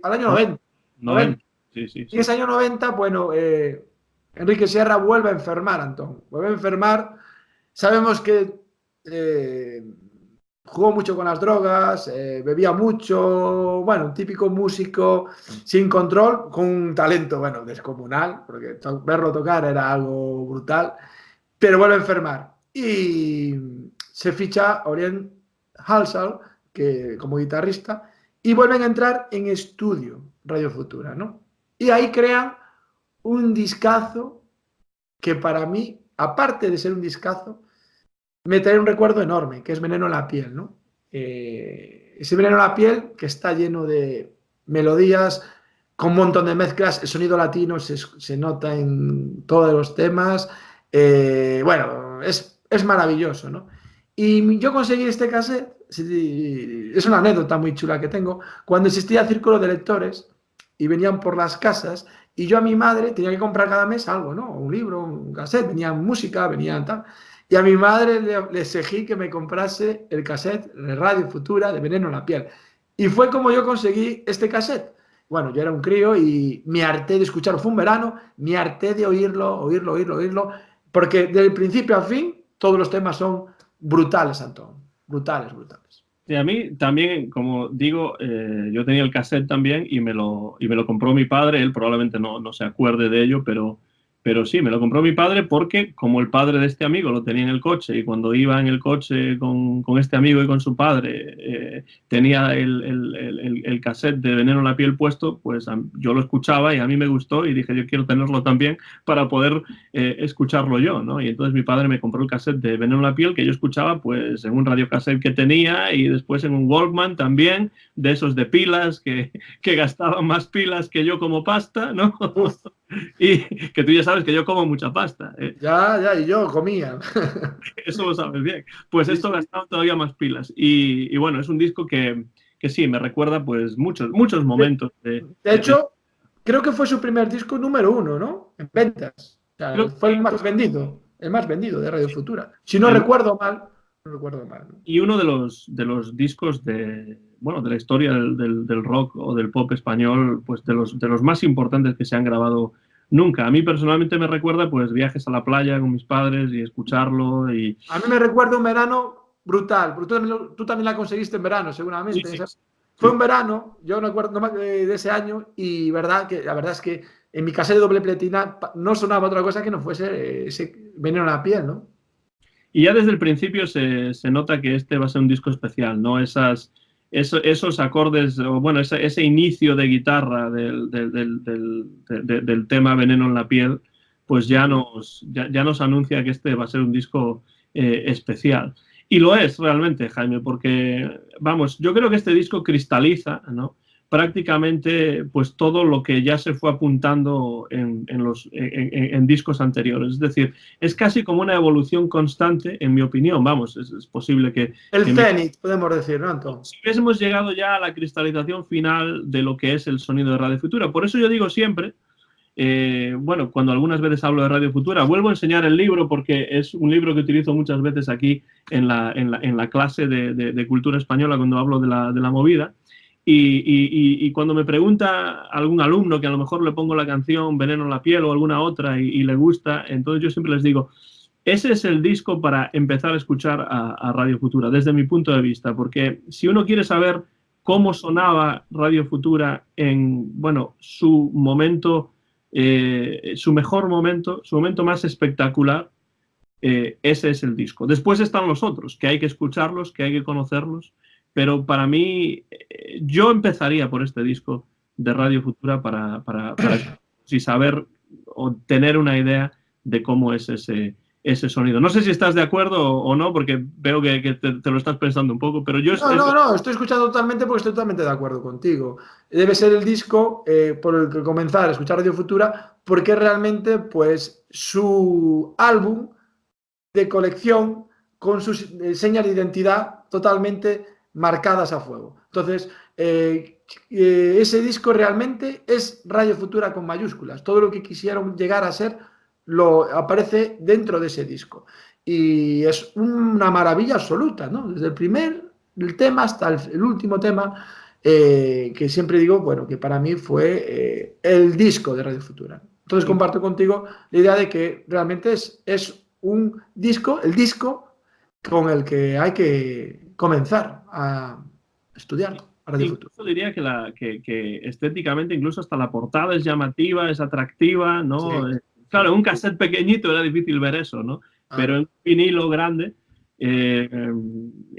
90. 90. Sí. Y ese año 90, bueno, Enrique Sierra vuelve a enfermar, Antón. Vuelve a enfermar. Sabemos que jugó mucho con las drogas, bebía mucho, bueno, un típico músico sin control, con un talento, bueno, descomunal, porque verlo tocar era algo brutal, pero vuelve a enfermar. Y se ficha a Orient Halsall como guitarrista, y vuelven a entrar en estudio Radio Futura, ¿no? Y ahí crean un discazo que para mí, aparte de ser un discazo, me trae un recuerdo enorme, que es Veneno en la piel, ¿no? Ese Veneno en la piel que está lleno de melodías, con un montón de mezclas, el sonido latino se nota en todos los temas, bueno, es maravilloso, ¿no? Y yo conseguí este cassette, es una anécdota muy chula que tengo, cuando existía Círculo de Lectores y venían por las casas, y yo a mi madre tenía que comprar cada mes algo, ¿no? Un libro, un cassette, venían música, venían tal. Y a mi madre le exigí que me comprase el cassette de Radio Futura de Veneno en la piel. Y fue como yo conseguí este cassette. Bueno, yo era un crío y me harté de escucharlo. Fue un verano, me harté de oírlo, porque del principio a fin todos los temas son brutales, Antón. brutales, brutales. Sí, a mí también, como digo, yo tenía el cassette también y me lo compró mi padre. Él probablemente no se acuerde de ello, pero sí, me lo compró mi padre porque como el padre de este amigo lo tenía en el coche y cuando iba en el coche con este amigo y con su padre tenía el cassette de Veneno en la piel puesto, pues yo lo escuchaba y a mí me gustó y dije yo quiero tenerlo también para poder escucharlo yo, ¿no? Y entonces mi padre me compró el cassette de Veneno en la piel que yo escuchaba pues en un radiocassette que tenía y después en un Walkman también, de esos de pilas que gastaban más pilas que yo como pasta, ¿no? Y que tú ya sabes que yo como mucha pasta. Ya, y yo comía. Eso lo sabes bien. Pues Sí, esto sí. gastaba todavía más pilas. Y bueno, es un disco que sí, me recuerda pues muchos momentos De hecho, creo que fue su primer disco número 1, ¿no? En ventas. O sea, creo fue que el más vendido de Radio Futura. Si no el, recuerdo mal, no recuerdo mal, ¿no? y uno de los discos bueno, de la historia del rock o del pop español, pues de los más importantes que se han grabado nunca. A mí personalmente me recuerda pues viajes a la playa con mis padres y escucharlo y A mí me recuerda un verano brutal, porque tú también la conseguiste en verano, sí, seguramente. sí, Fue sí. un verano, yo no recuerdo de ese año, y la verdad es que en mi casa de doble pletina no sonaba otra cosa que no fuese ese Veneno a la piel, ¿no? Y ya desde el principio se nota que este va a ser un disco especial, ¿no? Esos acordes, o bueno, ese inicio de guitarra del tema Veneno en la piel, pues ya nos anuncia que este va a ser un disco especial. Y lo es realmente, Jaime, porque, vamos, yo creo que este disco cristaliza, ¿no? Prácticamente pues todo lo que ya se fue apuntando en discos anteriores. Es decir, es casi como una evolución constante, en mi opinión. Vamos, es posible El que Zenith, podemos decir, ¿no, Anton? si hubiésemos llegado ya a la cristalización final de lo que es el sonido de Radio Futura. Por eso yo digo siempre, bueno, cuando algunas veces hablo de Radio Futura, vuelvo a enseñar el libro porque es un libro que utilizo muchas veces aquí en la clase de cultura española cuando hablo de la movida. Y cuando me pregunta algún alumno que a lo mejor le pongo la canción Veneno en la piel o alguna otra y le gusta, entonces yo siempre les digo, ese es el disco para empezar a escuchar a Radio Futura, desde mi punto de vista, porque si uno quiere saber cómo sonaba Radio Futura en, bueno, su momento, su mejor momento, su momento más espectacular, ese es el disco. Después están los otros, que hay que escucharlos, que hay que conocerlos, pero para mí, yo empezaría por este disco de Radio Futura para saber o tener una idea de cómo es ese sonido. No sé si estás de acuerdo o no, porque veo que te lo estás pensando un poco, pero yo No, estoy escuchando totalmente porque estoy totalmente de acuerdo contigo. Debe ser el disco por el que comenzar a escuchar Radio Futura, porque realmente, pues, su álbum de colección con sus señas de identidad totalmente marcadas a fuego. Entonces, ese disco realmente es Radio Futura con mayúsculas. Todo lo que quisieron llegar a ser lo aparece dentro de ese disco. Y es una maravilla absoluta, ¿no? Desde el tema hasta el último tema, que siempre digo, bueno, que para mí fue el disco de Radio Futura. Entonces comparto contigo la idea de que realmente es un disco, el disco con el que hay que comenzar a estudiar a Radio Futura. incluso diría que estéticamente, incluso hasta la portada es llamativa, es atractiva, ¿no? Sí, Claro, en un cassette pequeñito era difícil ver eso, ¿no? Pero en claro. un vinilo grande, eh, eh,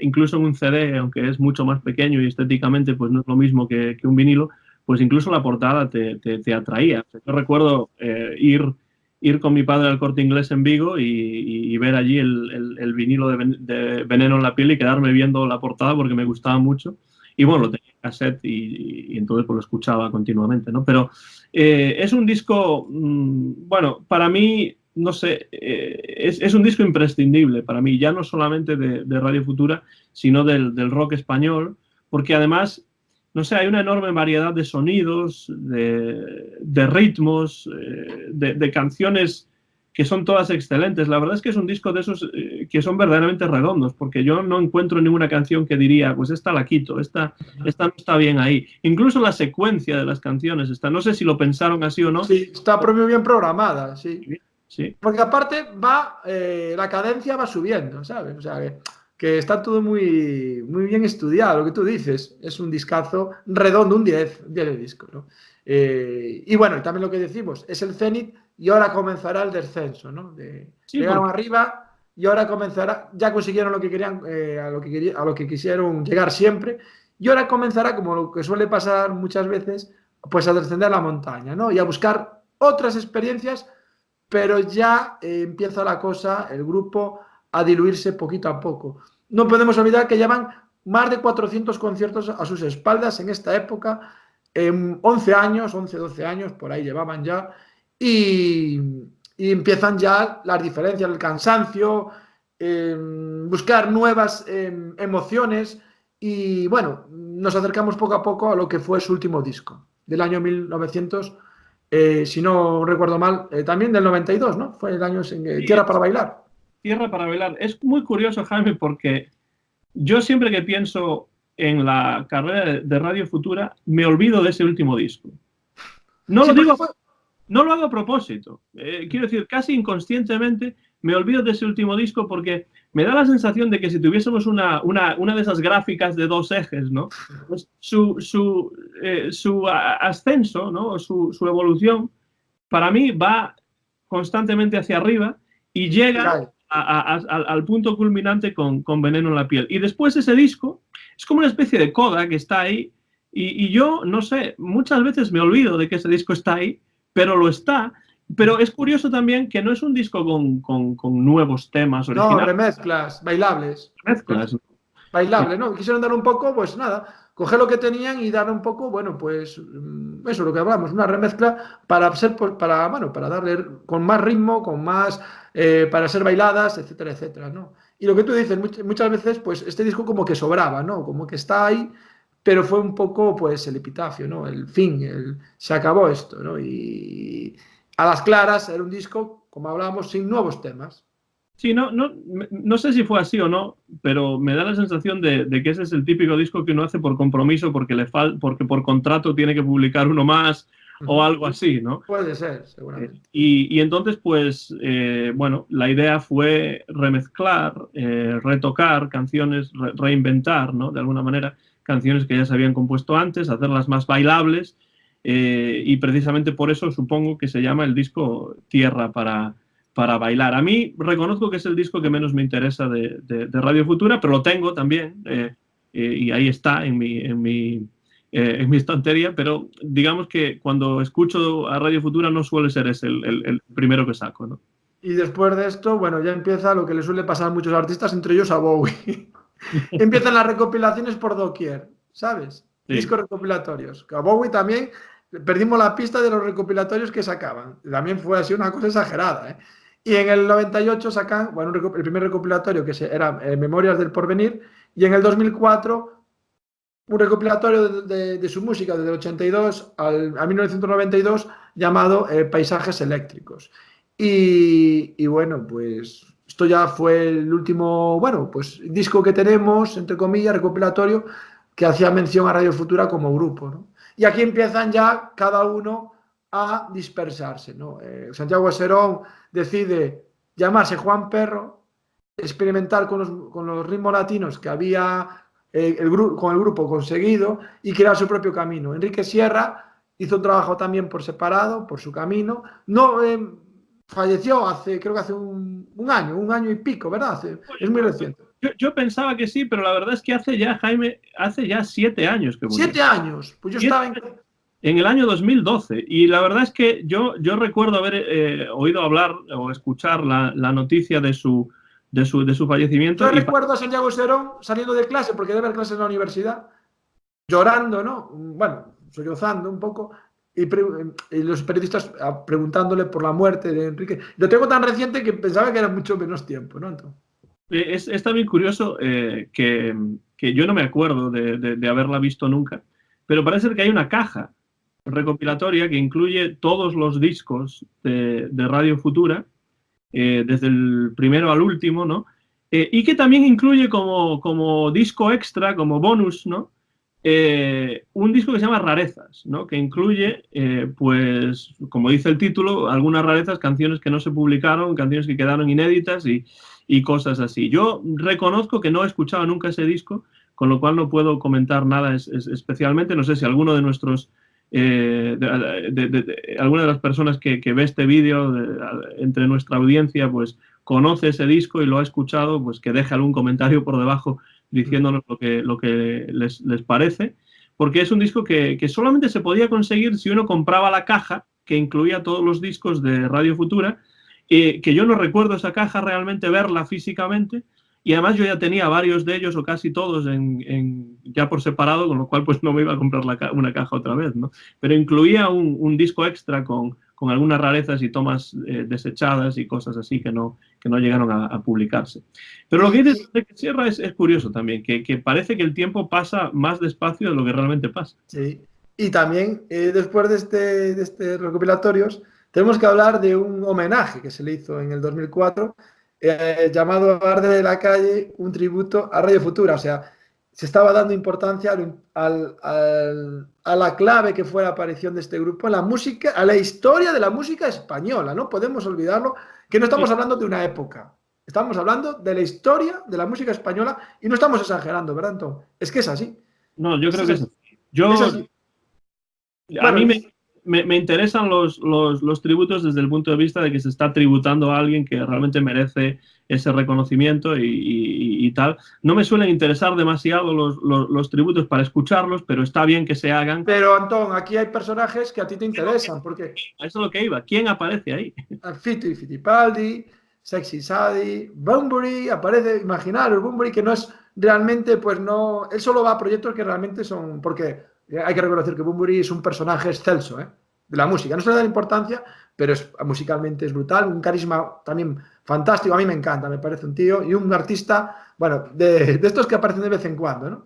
incluso en un CD, aunque es mucho más pequeño y estéticamente pues no es lo mismo que un vinilo, pues incluso la portada te atraía. Yo recuerdo ir con mi padre al Corte Inglés en Vigo y ver allí el vinilo de Veneno en la piel y quedarme viendo la portada porque me gustaba mucho. Y bueno, lo tenía en cassette y entonces pues lo escuchaba continuamente, ¿no? Pero es un disco, bueno, para mí, no sé, es un disco imprescindible para mí, ya no solamente de Radio Futura, sino del rock español, porque además, no sé, hay una enorme variedad de sonidos, de ritmos, de canciones que son todas excelentes. La verdad es que es un disco de esos que son verdaderamente redondos, porque yo no encuentro ninguna canción que diría, pues esta la quito, esta no está bien ahí. Incluso la secuencia de las canciones está, no sé si lo pensaron así o no. Sí, está muy bien programada, sí. Sí, Porque aparte la cadencia va subiendo, ¿sabes? O sea, que está todo muy, muy bien estudiado, lo que tú dices. Es un discazo redondo, un 10 de disco, ¿no? Y bueno, también lo que decimos, es el cenit y ahora comenzará el descenso, ¿no? Sí, Llegaron porque arriba y ahora comenzará, ya consiguieron lo que querían, a lo que quisieron llegar siempre, y ahora comenzará, como lo que suele pasar muchas veces, pues a descender la montaña, ¿no? Y a buscar otras experiencias, pero ya empieza la cosa, el grupo, a diluirse poquito a poco. No podemos olvidar que llevan más de 400 conciertos a sus espaldas en esta época, 11 años, 11, 12 años, por ahí llevaban ya, y, y empiezan ya las diferencias, el cansancio, buscar nuevas emociones, y bueno, nos acercamos poco a poco a lo que fue su último disco, del año 1900, si no recuerdo mal, también del 92, ¿no? Fue el año en sí, Tierra para Bailar. Tierra para Bailar. Es muy curioso, Jaime, porque yo siempre que pienso en la carrera de Radio Futura, me olvido de ese último disco. No Sí, lo porque digo, fue... no lo hago a propósito. Quiero decir, casi inconscientemente me olvido de ese último disco porque me da la sensación de que si tuviésemos una de esas gráficas de dos ejes, ¿no? Pues su ascenso, ¿no? Su evolución, para mí va constantemente hacia arriba y llega al punto culminante con Veneno en la piel. Y después ese disco es como una especie de coda que está ahí y yo, no sé, muchas veces me olvido de que ese disco está ahí, pero lo está. Pero es curioso también que no es un disco con nuevos temas No, originales, remezclas, bailables. mezclas. Bailable, ¿no? Quisieron dar un poco, pues nada, coger lo que tenían y dar un poco, bueno, pues eso, lo que hablamos, una remezcla para ser, pues, para, bueno, para darle con más ritmo, con más, para ser bailadas, etcétera, etcétera, ¿no? Y lo que tú dices, muchas veces, pues este disco como que sobraba, ¿no? Como que está ahí, pero fue un poco, pues, el epitafio, ¿no? El fin, se acabó esto, ¿no? Y a las claras era un disco, como hablábamos, sin nuevos temas. Sí, no sé si fue así o no, pero me da la sensación de que ese es el típico disco que uno hace por compromiso, porque por contrato tiene que publicar uno más o Ujú. algo así, ¿no? Puede ser, seguramente. Y entonces, pues, bueno, la idea fue remezclar, retocar canciones, reinventar, ¿no? De alguna manera, canciones que ya se habían compuesto antes, hacerlas más bailables, y precisamente por eso supongo que se llama el disco Tierra para Bailar. A mí reconozco que es el disco que menos me interesa de Radio Futura, pero lo tengo también, y ahí está en mi estantería, pero digamos que cuando escucho a Radio Futura no suele ser ese el primero que saco, ¿no? Y después de esto, bueno, ya empieza lo que le suele pasar a muchos artistas, entre ellos a Bowie. Empiezan las recopilaciones por doquier, ¿sabes? Sí. Discos recopilatorios. A Bowie también perdimos la pista de los recopilatorios que sacaban. También fue así una cosa exagerada, ¿eh? Y en el 98 sacan, bueno, el primer recopilatorio que era Memorias del Porvenir, y en el 2004 un recopilatorio de su música desde el 82 a 1992 llamado Paisajes Eléctricos. Y bueno, pues esto ya fue el último, bueno, pues disco que tenemos, entre comillas, recopilatorio, que hacía mención a Radio Futura como grupo, ¿no? Y aquí empiezan ya cada uno a dispersarse, ¿no? Santiago Serón decide llamarse Juan Perro, experimentar con los ritmos latinos que había con el grupo conseguido y crear su propio camino. Enrique Sierra hizo un trabajo también por separado, por su camino. No falleció creo que hace un año y pico, ¿verdad? Es muy reciente. Yo pensaba que sí, pero la verdad es que Jaime, hace ya 7 años que murió. 7 años, pues yo estaba En el año 2012. Y la verdad es que yo recuerdo haber oído hablar o escuchar la noticia de su fallecimiento. Yo recuerdo a Santiago Serón saliendo de clase, porque debe haber clases en la universidad, llorando, ¿no? Bueno, sollozando un poco, y los periodistas preguntándole por la muerte de Enrique. Lo tengo tan reciente que pensaba que era mucho menos tiempo, ¿no? Entonces, Es también curioso que yo no me acuerdo de haberla visto nunca, pero parece ser que hay una caja recopilatoria que incluye todos los discos de Radio Futura, desde el primero al último, ¿no? Y que también incluye como disco extra, como bonus, ¿no? Un disco que se llama Rarezas, ¿no? Que incluye, pues, como dice el título, algunas rarezas, canciones que no se publicaron, canciones que quedaron inéditas y y cosas así. Yo reconozco que no he escuchado nunca ese disco, con lo cual no puedo comentar nada especialmente. No sé si alguno de nuestros, alguna de las personas que ve este vídeo entre nuestra audiencia, pues conoce ese disco y lo ha escuchado, pues que deje algún comentario por debajo diciéndonos lo que les parece, porque es un disco que solamente se podía conseguir si uno compraba la caja que incluía todos los discos de Radio Futura, que yo no recuerdo esa caja realmente verla físicamente, y además yo ya tenía varios de ellos o casi todos ya por separado, con lo cual pues no me iba a comprar una caja otra vez, ¿no? Pero incluía un disco extra con algunas rarezas y tomas desechadas y cosas así que no llegaron a publicarse. Pero lo que dice Enrique Sierra es curioso también, que parece que el tiempo pasa más despacio de lo que realmente pasa. Sí, y también después de este recopilatorios, tenemos que hablar de un homenaje que se le hizo en el 2004, llamado Arde de la Calle, un tributo a Radio Futura. O sea, se estaba dando importancia a la clave que fue la aparición de este grupo, a la música, a la historia de la música española. No podemos olvidarlo, que no estamos hablando de una época, estamos hablando de la historia de la música española y no estamos exagerando, ¿verdad, Antón? Es que es así. No, yo creo que es así. A Bueno, mí me interesan los tributos desde el punto de vista de que se está tributando a alguien que realmente merece ese reconocimiento y tal. No me suelen interesar demasiado los tributos para escucharlos, pero está bien que se hagan. Pero, Antón, aquí hay personajes que a ti te interesan, porque... A eso es lo que iba. ¿Quién aparece ahí? Fito y Fittipaldi, Sexy Sadie, Bunbury, aparece, imaginaros, Bunbury, que no es realmente, pues no... Él solo va a proyectos que realmente son... Porque hay que reconocer que Bunbury es un personaje excelso, de la música. No se le da importancia, pero musicalmente es brutal, un carisma también fantástico. A mí me encanta, me parece un tío y un artista, bueno, de estos que aparecen de vez en cuando, ¿no?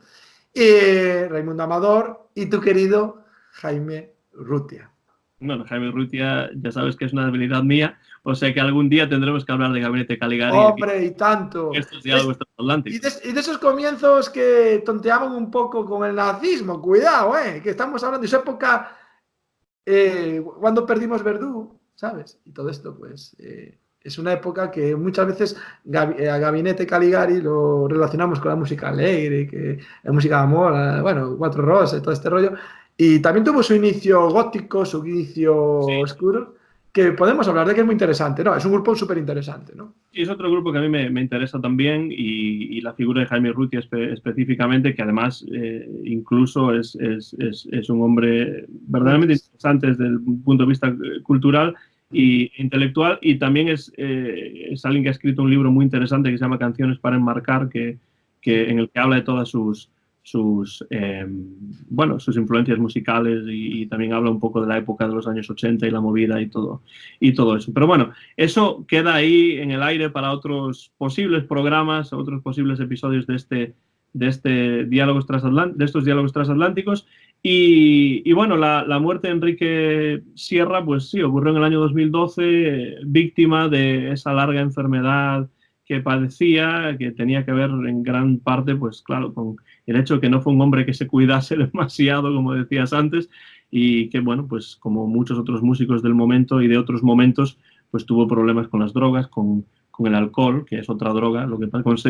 Y Raimundo Amador y tu querido Jaime Urrutia. Bueno, Jaime Urrutia ya sabes que es una debilidad mía, o sea que algún día tendremos que hablar de Gabinete Caligari. ¡Hombre, y tanto! Estos diálogos transatlánticos. Y de esos comienzos que tonteaban un poco con el nazismo, cuidado, que estamos hablando de esa época cuando perdimos Verdú, ¿sabes? Y todo esto, pues, es una época que muchas veces a Gabinete Caligari lo relacionamos con la música alegre, que la música de amor, bueno, Cuatro Rosas, todo este rollo. Y también tuvo su inicio gótico, su inicio oscuro, que podemos hablar de que es muy interesante, ¿no? Es un grupo súper interesante, ¿no? Y es otro grupo que a mí me interesa también y la figura de Jaime Urrutia específicamente, que además incluso es un hombre verdaderamente interesante desde el punto de vista cultural e intelectual, y también es alguien que ha escrito un libro muy interesante que se llama Canciones para enmarcar, en el que habla de todas sus influencias musicales y también habla un poco de la época de los años 80 y la movida y todo eso. Pero bueno, eso queda ahí en el aire para otros posibles programas, otros posibles episodios de estos diálogos transatlánticos. Y bueno, la muerte de Enrique Sierra, pues sí, ocurrió en el año 2012, víctima de esa larga enfermedad que padecía, que tenía que ver en gran parte, pues claro, con el hecho de que no fue un hombre que se cuidase demasiado, como decías antes, y que, bueno, pues como muchos otros músicos del momento y de otros momentos, pues tuvo problemas con las drogas, con el alcohol, que es otra droga.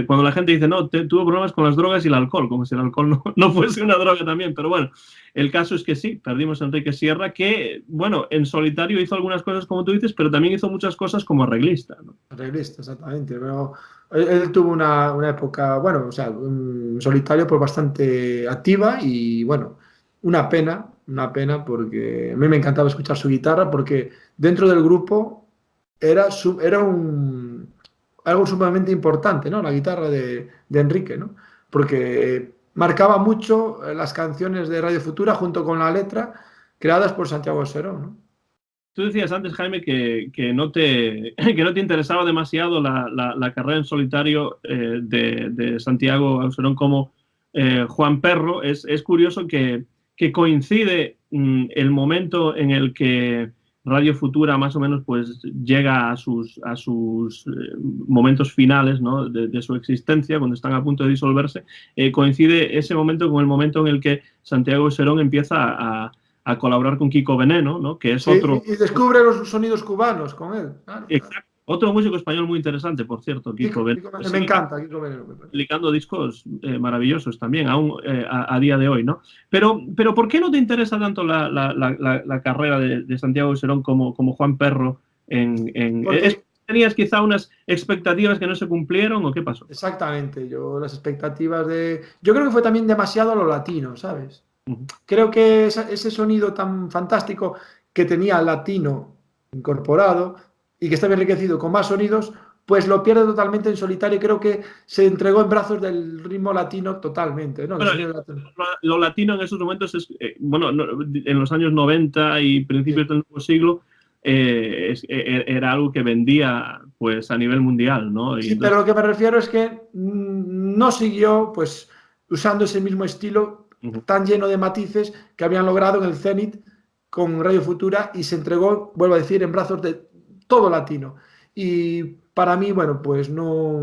Cuando la gente dice, no, tuvo problemas con las drogas y el alcohol, como si el alcohol no fuese una droga también, pero bueno, el caso es que sí, perdimos a Enrique Sierra, que, bueno, en solitario hizo algunas cosas, como tú dices, pero también hizo muchas cosas como arreglista, ¿no? Arreglista, exactamente. Pero él tuvo una época, bueno, o sea, un solitario pues bastante activa y, bueno, una pena porque a mí me encantaba escuchar su guitarra porque dentro del grupo era algo sumamente importante, ¿no? La guitarra de Enrique, ¿no? Porque marcaba mucho las canciones de Radio Futura junto con la letra creadas por Santiago Serón, ¿no? Tú decías antes, Jaime, que no te interesaba demasiado la carrera en solitario de Santiago Auserón como Juan Perro. Es curioso que coincide el momento en el que Radio Futura más o menos pues llega a sus momentos finales, ¿no? de su existencia, cuando están a punto de disolverse. Coincide ese momento con el momento en el que Santiago Auserón empieza a colaborar con Kiko Veneno, ¿no? Que es otro... Y descubre los sonidos cubanos con él. Claro, Exacto. Otro músico español muy interesante, por cierto, Kiko Veneno. Me encanta, Kiko Veneno. Publicando discos maravillosos también, aún a día de hoy, ¿no? Pero ¿por qué no te interesa tanto la carrera de Santiago Serón como Juan Perro? ¿Tenías quizá unas expectativas que no se cumplieron o qué pasó? Exactamente, las expectativas Yo creo que fue también demasiado a lo latino, ¿sabes? Creo que ese sonido tan fantástico que tenía el latino incorporado y que estaba enriquecido con más sonidos, pues lo pierde totalmente en solitario y creo que se entregó en brazos del ritmo latino totalmente, ¿no? Bueno, lo latino en esos momentos es, bueno, en los años 90 y principios del nuevo siglo, era algo que vendía pues a nivel mundial, ¿no? Sí, pero lo que me refiero es que no siguió pues usando ese mismo estilo tan lleno de matices que habían logrado en el Zenit con Radio Futura y se entregó, vuelvo a decir, en brazos de todo latino. Y para mí, bueno, pues no,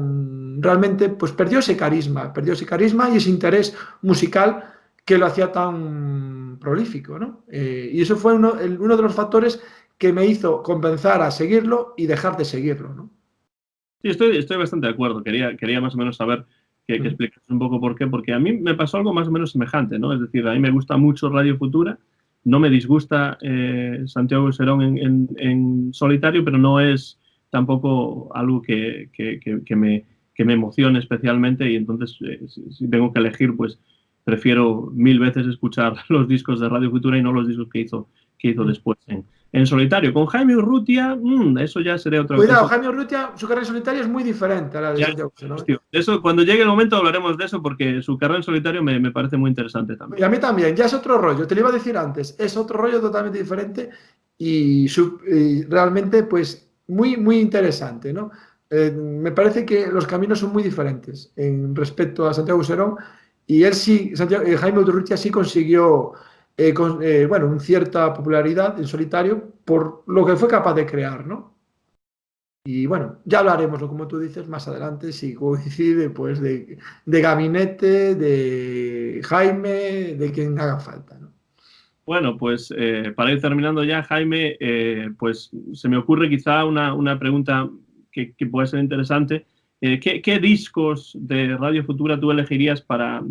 realmente pues perdió ese carisma y ese interés musical que lo hacía tan prolífico, ¿no? Y eso fue uno de los factores que me hizo comenzar a seguirlo y dejar de seguirlo, ¿no? Sí, estoy bastante de acuerdo. Quería más o menos saber que explicas un poco por qué, porque a mí me pasó algo más o menos semejante, ¿no? Es decir, a mí me gusta mucho Radio Futura, no me disgusta Santiago Serón en solitario, pero no es tampoco algo que me emocione especialmente y entonces si tengo que elegir, pues prefiero 1000 veces escuchar los discos de Radio Futura y no los discos que hizo después en solitario. Con Jaime Urrutia, eso ya sería otra cosa. Cuidado, Jaime Urrutia, su carrera en solitario es muy diferente a la de Santiago Serón. Eso, cuando llegue el momento hablaremos de eso porque su carrera en solitario me parece muy interesante también. Y a mí también, ya es otro rollo, te lo iba a decir antes, es otro rollo totalmente diferente y realmente pues muy, muy interesante, ¿no? Me parece que los caminos son muy diferentes en respecto a Santiago Serón y él sí, Jaime Urrutia sí consiguió bueno, una cierta popularidad en solitario por lo que fue capaz de crear, ¿no? Y bueno, ya hablaremos, como tú dices, más adelante, si coincide, pues de Gabinete, de Jaime, de quien haga falta, ¿no? Bueno, pues para ir terminando ya, Jaime, pues se me ocurre quizá una pregunta que puede ser interesante. ¿Qué discos de Radio Futura tú elegirías para...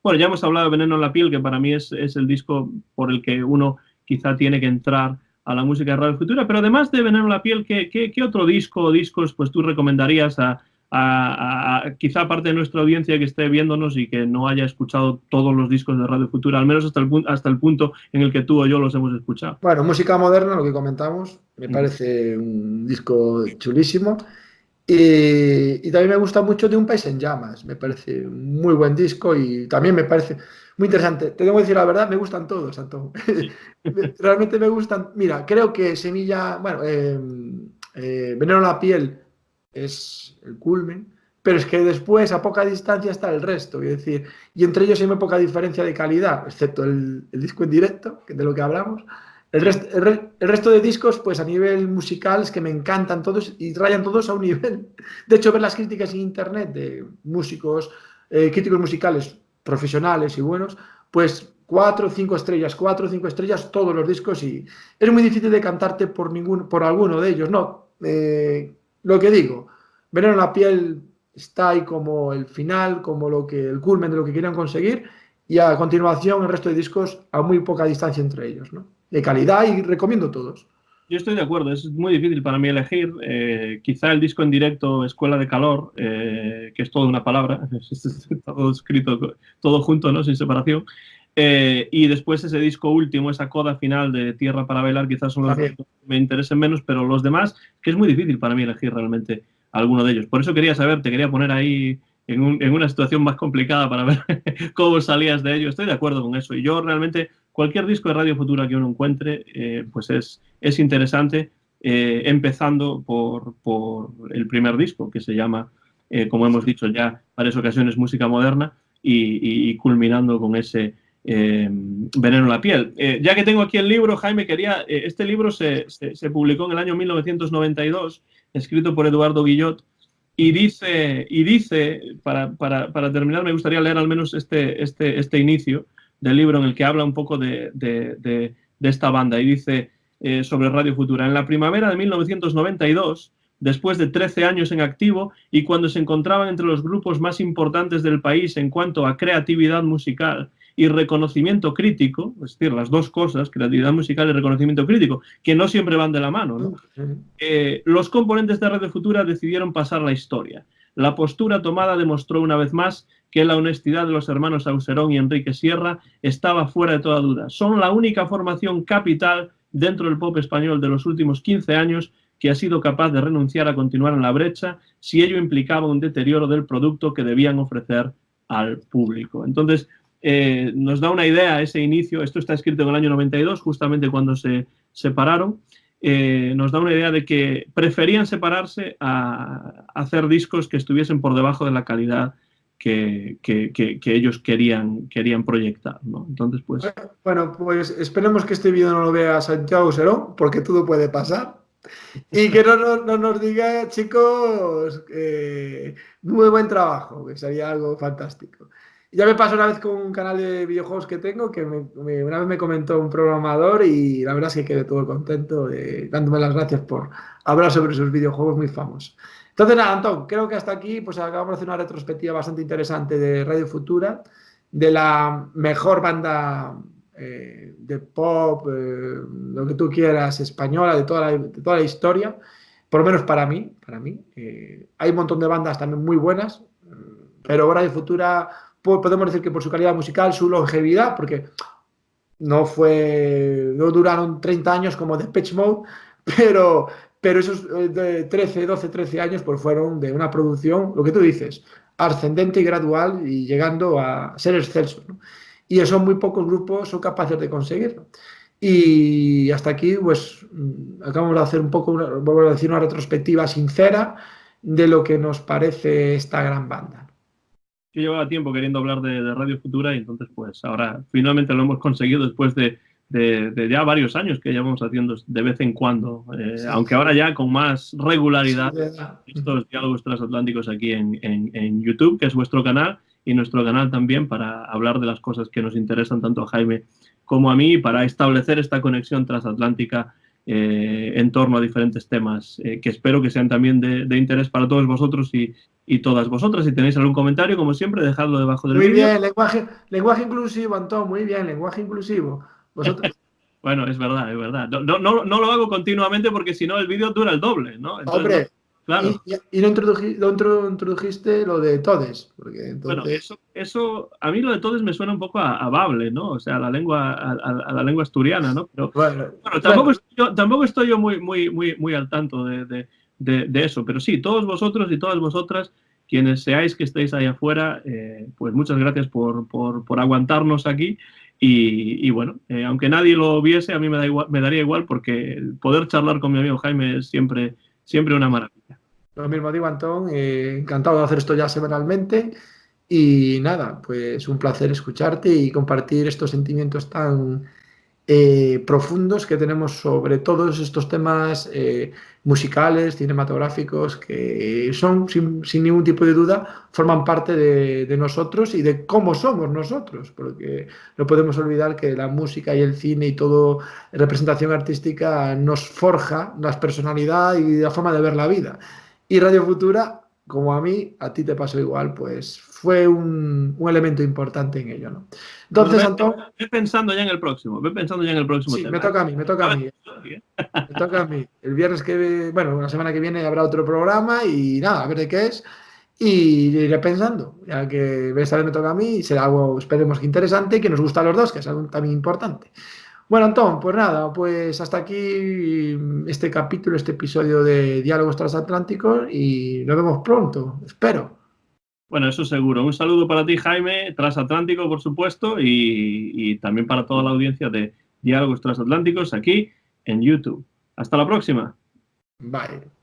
Bueno, ya hemos hablado de Veneno en la piel, que para mí es el disco por el que uno quizá tiene que entrar a la música de Radio Futura, pero además de Veneno en la piel, ¿qué otro disco o discos pues tú recomendarías a quizá parte de nuestra audiencia que esté viéndonos y que no haya escuchado todos los discos de Radio Futura, al menos hasta el punto en el que tú o yo los hemos escuchado? Bueno, música moderna, lo que comentamos, me parece un disco chulísimo. Y también me gusta mucho De un país en llamas, me parece un muy buen disco y también me parece muy interesante. Te tengo que decir la verdad, me gustan todos, Antón. Sí. Realmente me gustan. Mira, creo que Semilla, bueno, Veneno en la piel es el culmen, pero es que después a poca distancia está el resto, es decir, y entre ellos hay muy poca diferencia de calidad, excepto el disco en directo, que de lo que hablamos. El resto de discos, pues a nivel musical, es que me encantan todos y rayan todos a un nivel. De hecho, ver las críticas en internet de músicos, críticos musicales profesionales y buenos, pues 4 o 5 estrellas, todos los discos y es muy difícil de cantarte por alguno de ellos. No, lo que digo, Veneno en la piel está ahí como el final, como el culmen de lo que querían conseguir y a continuación el resto de discos a muy poca distancia entre ellos, ¿no? De calidad y recomiendo todos. Yo estoy de acuerdo, es muy difícil para mí elegir. Quizá el disco en directo Escuela de Calor, que es toda una palabra, está todo escrito, todo junto, ¿no? Sin separación. Y después ese disco último, esa coda final de Tierra para bailar, quizás son los que me interesen menos, pero los demás, que es muy difícil para mí elegir realmente alguno de ellos. Por eso quería saber, te quería poner ahí en una situación más complicada para ver cómo salías de ello. Estoy de acuerdo con eso. Y yo realmente, cualquier disco de Radio Futura que uno encuentre, pues es interesante, empezando por el primer disco, que se llama, como hemos dicho ya, varias ocasiones, Música Moderna, y culminando con ese Veneno en la piel. Ya que tengo aquí el libro, Jaime, este libro se publicó en el año 1992, escrito por Eduardo Guillot, y dice para terminar, me gustaría leer al menos este inicio del libro en el que habla un poco de esta banda y dice sobre Radio Futura. En la primavera de 1992 después de 13 años en activo y cuando se encontraban entre los grupos más importantes del país en cuanto a creatividad musical y reconocimiento crítico, es decir, las dos cosas, creatividad musical y reconocimiento crítico, que no siempre van de la mano, ¿no? Los componentes de Radio Futura decidieron pasar la historia. La postura tomada demostró una vez más que la honestidad de los hermanos Auserón y Enrique Sierra estaba fuera de toda duda. Son la única formación capital dentro del pop español de los últimos 15 años que ha sido capaz de renunciar a continuar en la brecha si ello implicaba un deterioro del producto que debían ofrecer al público. Entonces, nos da una idea ese inicio. Esto está escrito en el año 92, justamente cuando se separaron. Nos da una idea de que preferían separarse a hacer discos que estuviesen por debajo de la calidad que ellos querían proyectar, ¿no? Entonces, pues... Bueno, pues esperemos que este vídeo no lo vea Santiago Serón, porque todo puede pasar. Y que no nos diga, chicos, muy buen trabajo, que sería algo fantástico. Ya me pasó una vez con un canal de videojuegos que tengo, que una vez me comentó un programador y la verdad es que quedé todo contento, dándome las gracias por hablar sobre sus videojuegos muy famosos. Entonces, nada, Antón, creo que hasta aquí pues acabamos de hacer una retrospectiva bastante interesante de Radio Futura, de la mejor banda de pop, lo que tú quieras, española, de toda la historia, por lo menos para mí. Hay un montón de bandas también muy buenas, pero Radio Futura podemos decir que por su calidad musical, su longevidad, porque no duraron 30 años como Depeche Mode, pero esos 13 años pues fueron de una producción, lo que tú dices, ascendente y gradual y llegando a ser excelso, ¿no? Y eso muy pocos grupos son capaces de conseguirlo. Y hasta aquí, pues, acabamos de hacer vuelvo a decir, una retrospectiva sincera de lo que nos parece esta gran banda. Yo llevaba tiempo queriendo hablar de Radio Futura y entonces, pues, ahora finalmente lo hemos conseguido después de ya varios años que llevamos haciendo de vez en cuando, sí, aunque ahora ya con más regularidad, sí, estos diálogos transatlánticos aquí en YouTube, que es vuestro canal, y nuestro canal también, para hablar de las cosas que nos interesan tanto a Jaime como a mí, para establecer esta conexión transatlántica en torno a diferentes temas que espero que sean también de interés para todos vosotros y todas vosotras. Si tenéis algún comentario, como siempre, dejadlo debajo del vídeo. Muy bien, lenguaje inclusivo, Antón, muy bien, lenguaje inclusivo. ¿Vosotros? Bueno, es verdad, es verdad. No lo hago continuamente porque si no el vídeo dura el doble, ¿no? Entonces, hombre, claro. Y no introdujiste lo de todes. Porque entonces... Bueno, eso a mí lo de todes me suena un poco a bable, ¿no? O sea, a la lengua asturiana, ¿no? Pero bueno, tampoco estoy yo muy al tanto de eso. Pero sí, todos vosotros y todas vosotras, quienes seáis que estéis ahí afuera, pues muchas gracias por aguantarnos aquí. Y bueno, aunque nadie lo viese, a mí me daría igual, porque poder charlar con mi amigo Jaime es siempre una maravilla. Lo mismo digo, Antón, encantado de hacer esto ya semanalmente y nada, pues un placer escucharte y compartir estos sentimientos tan profundos que tenemos sobre todos estos temas musicales, cinematográficos, que son, sin ningún tipo de duda, forman parte de nosotros y de cómo somos nosotros, porque no podemos olvidar que la música y el cine y toda representación artística nos forja la personalidad y la forma de ver la vida. Y Radio Futura, como a mí, a ti te pasó igual, pues fue un elemento importante en ello, ¿no? Entonces, Antón... Ve pensando ya en el próximo sí, tema. me toca a mí. El viernes la semana que viene habrá otro programa y nada, a ver de qué es. Y iré pensando, ya que esta vez me toca a mí y será algo, esperemos que interesante y que nos gusta a los dos, que es algo también importante. Bueno, Antón, pues nada, pues hasta aquí este capítulo, este episodio de Diálogos Transatlánticos y nos vemos pronto, espero. Bueno, eso seguro. Un saludo para ti, Jaime, transatlántico, por supuesto, y también para toda la audiencia de Diálogos Transatlánticos aquí en YouTube. Hasta la próxima. Bye.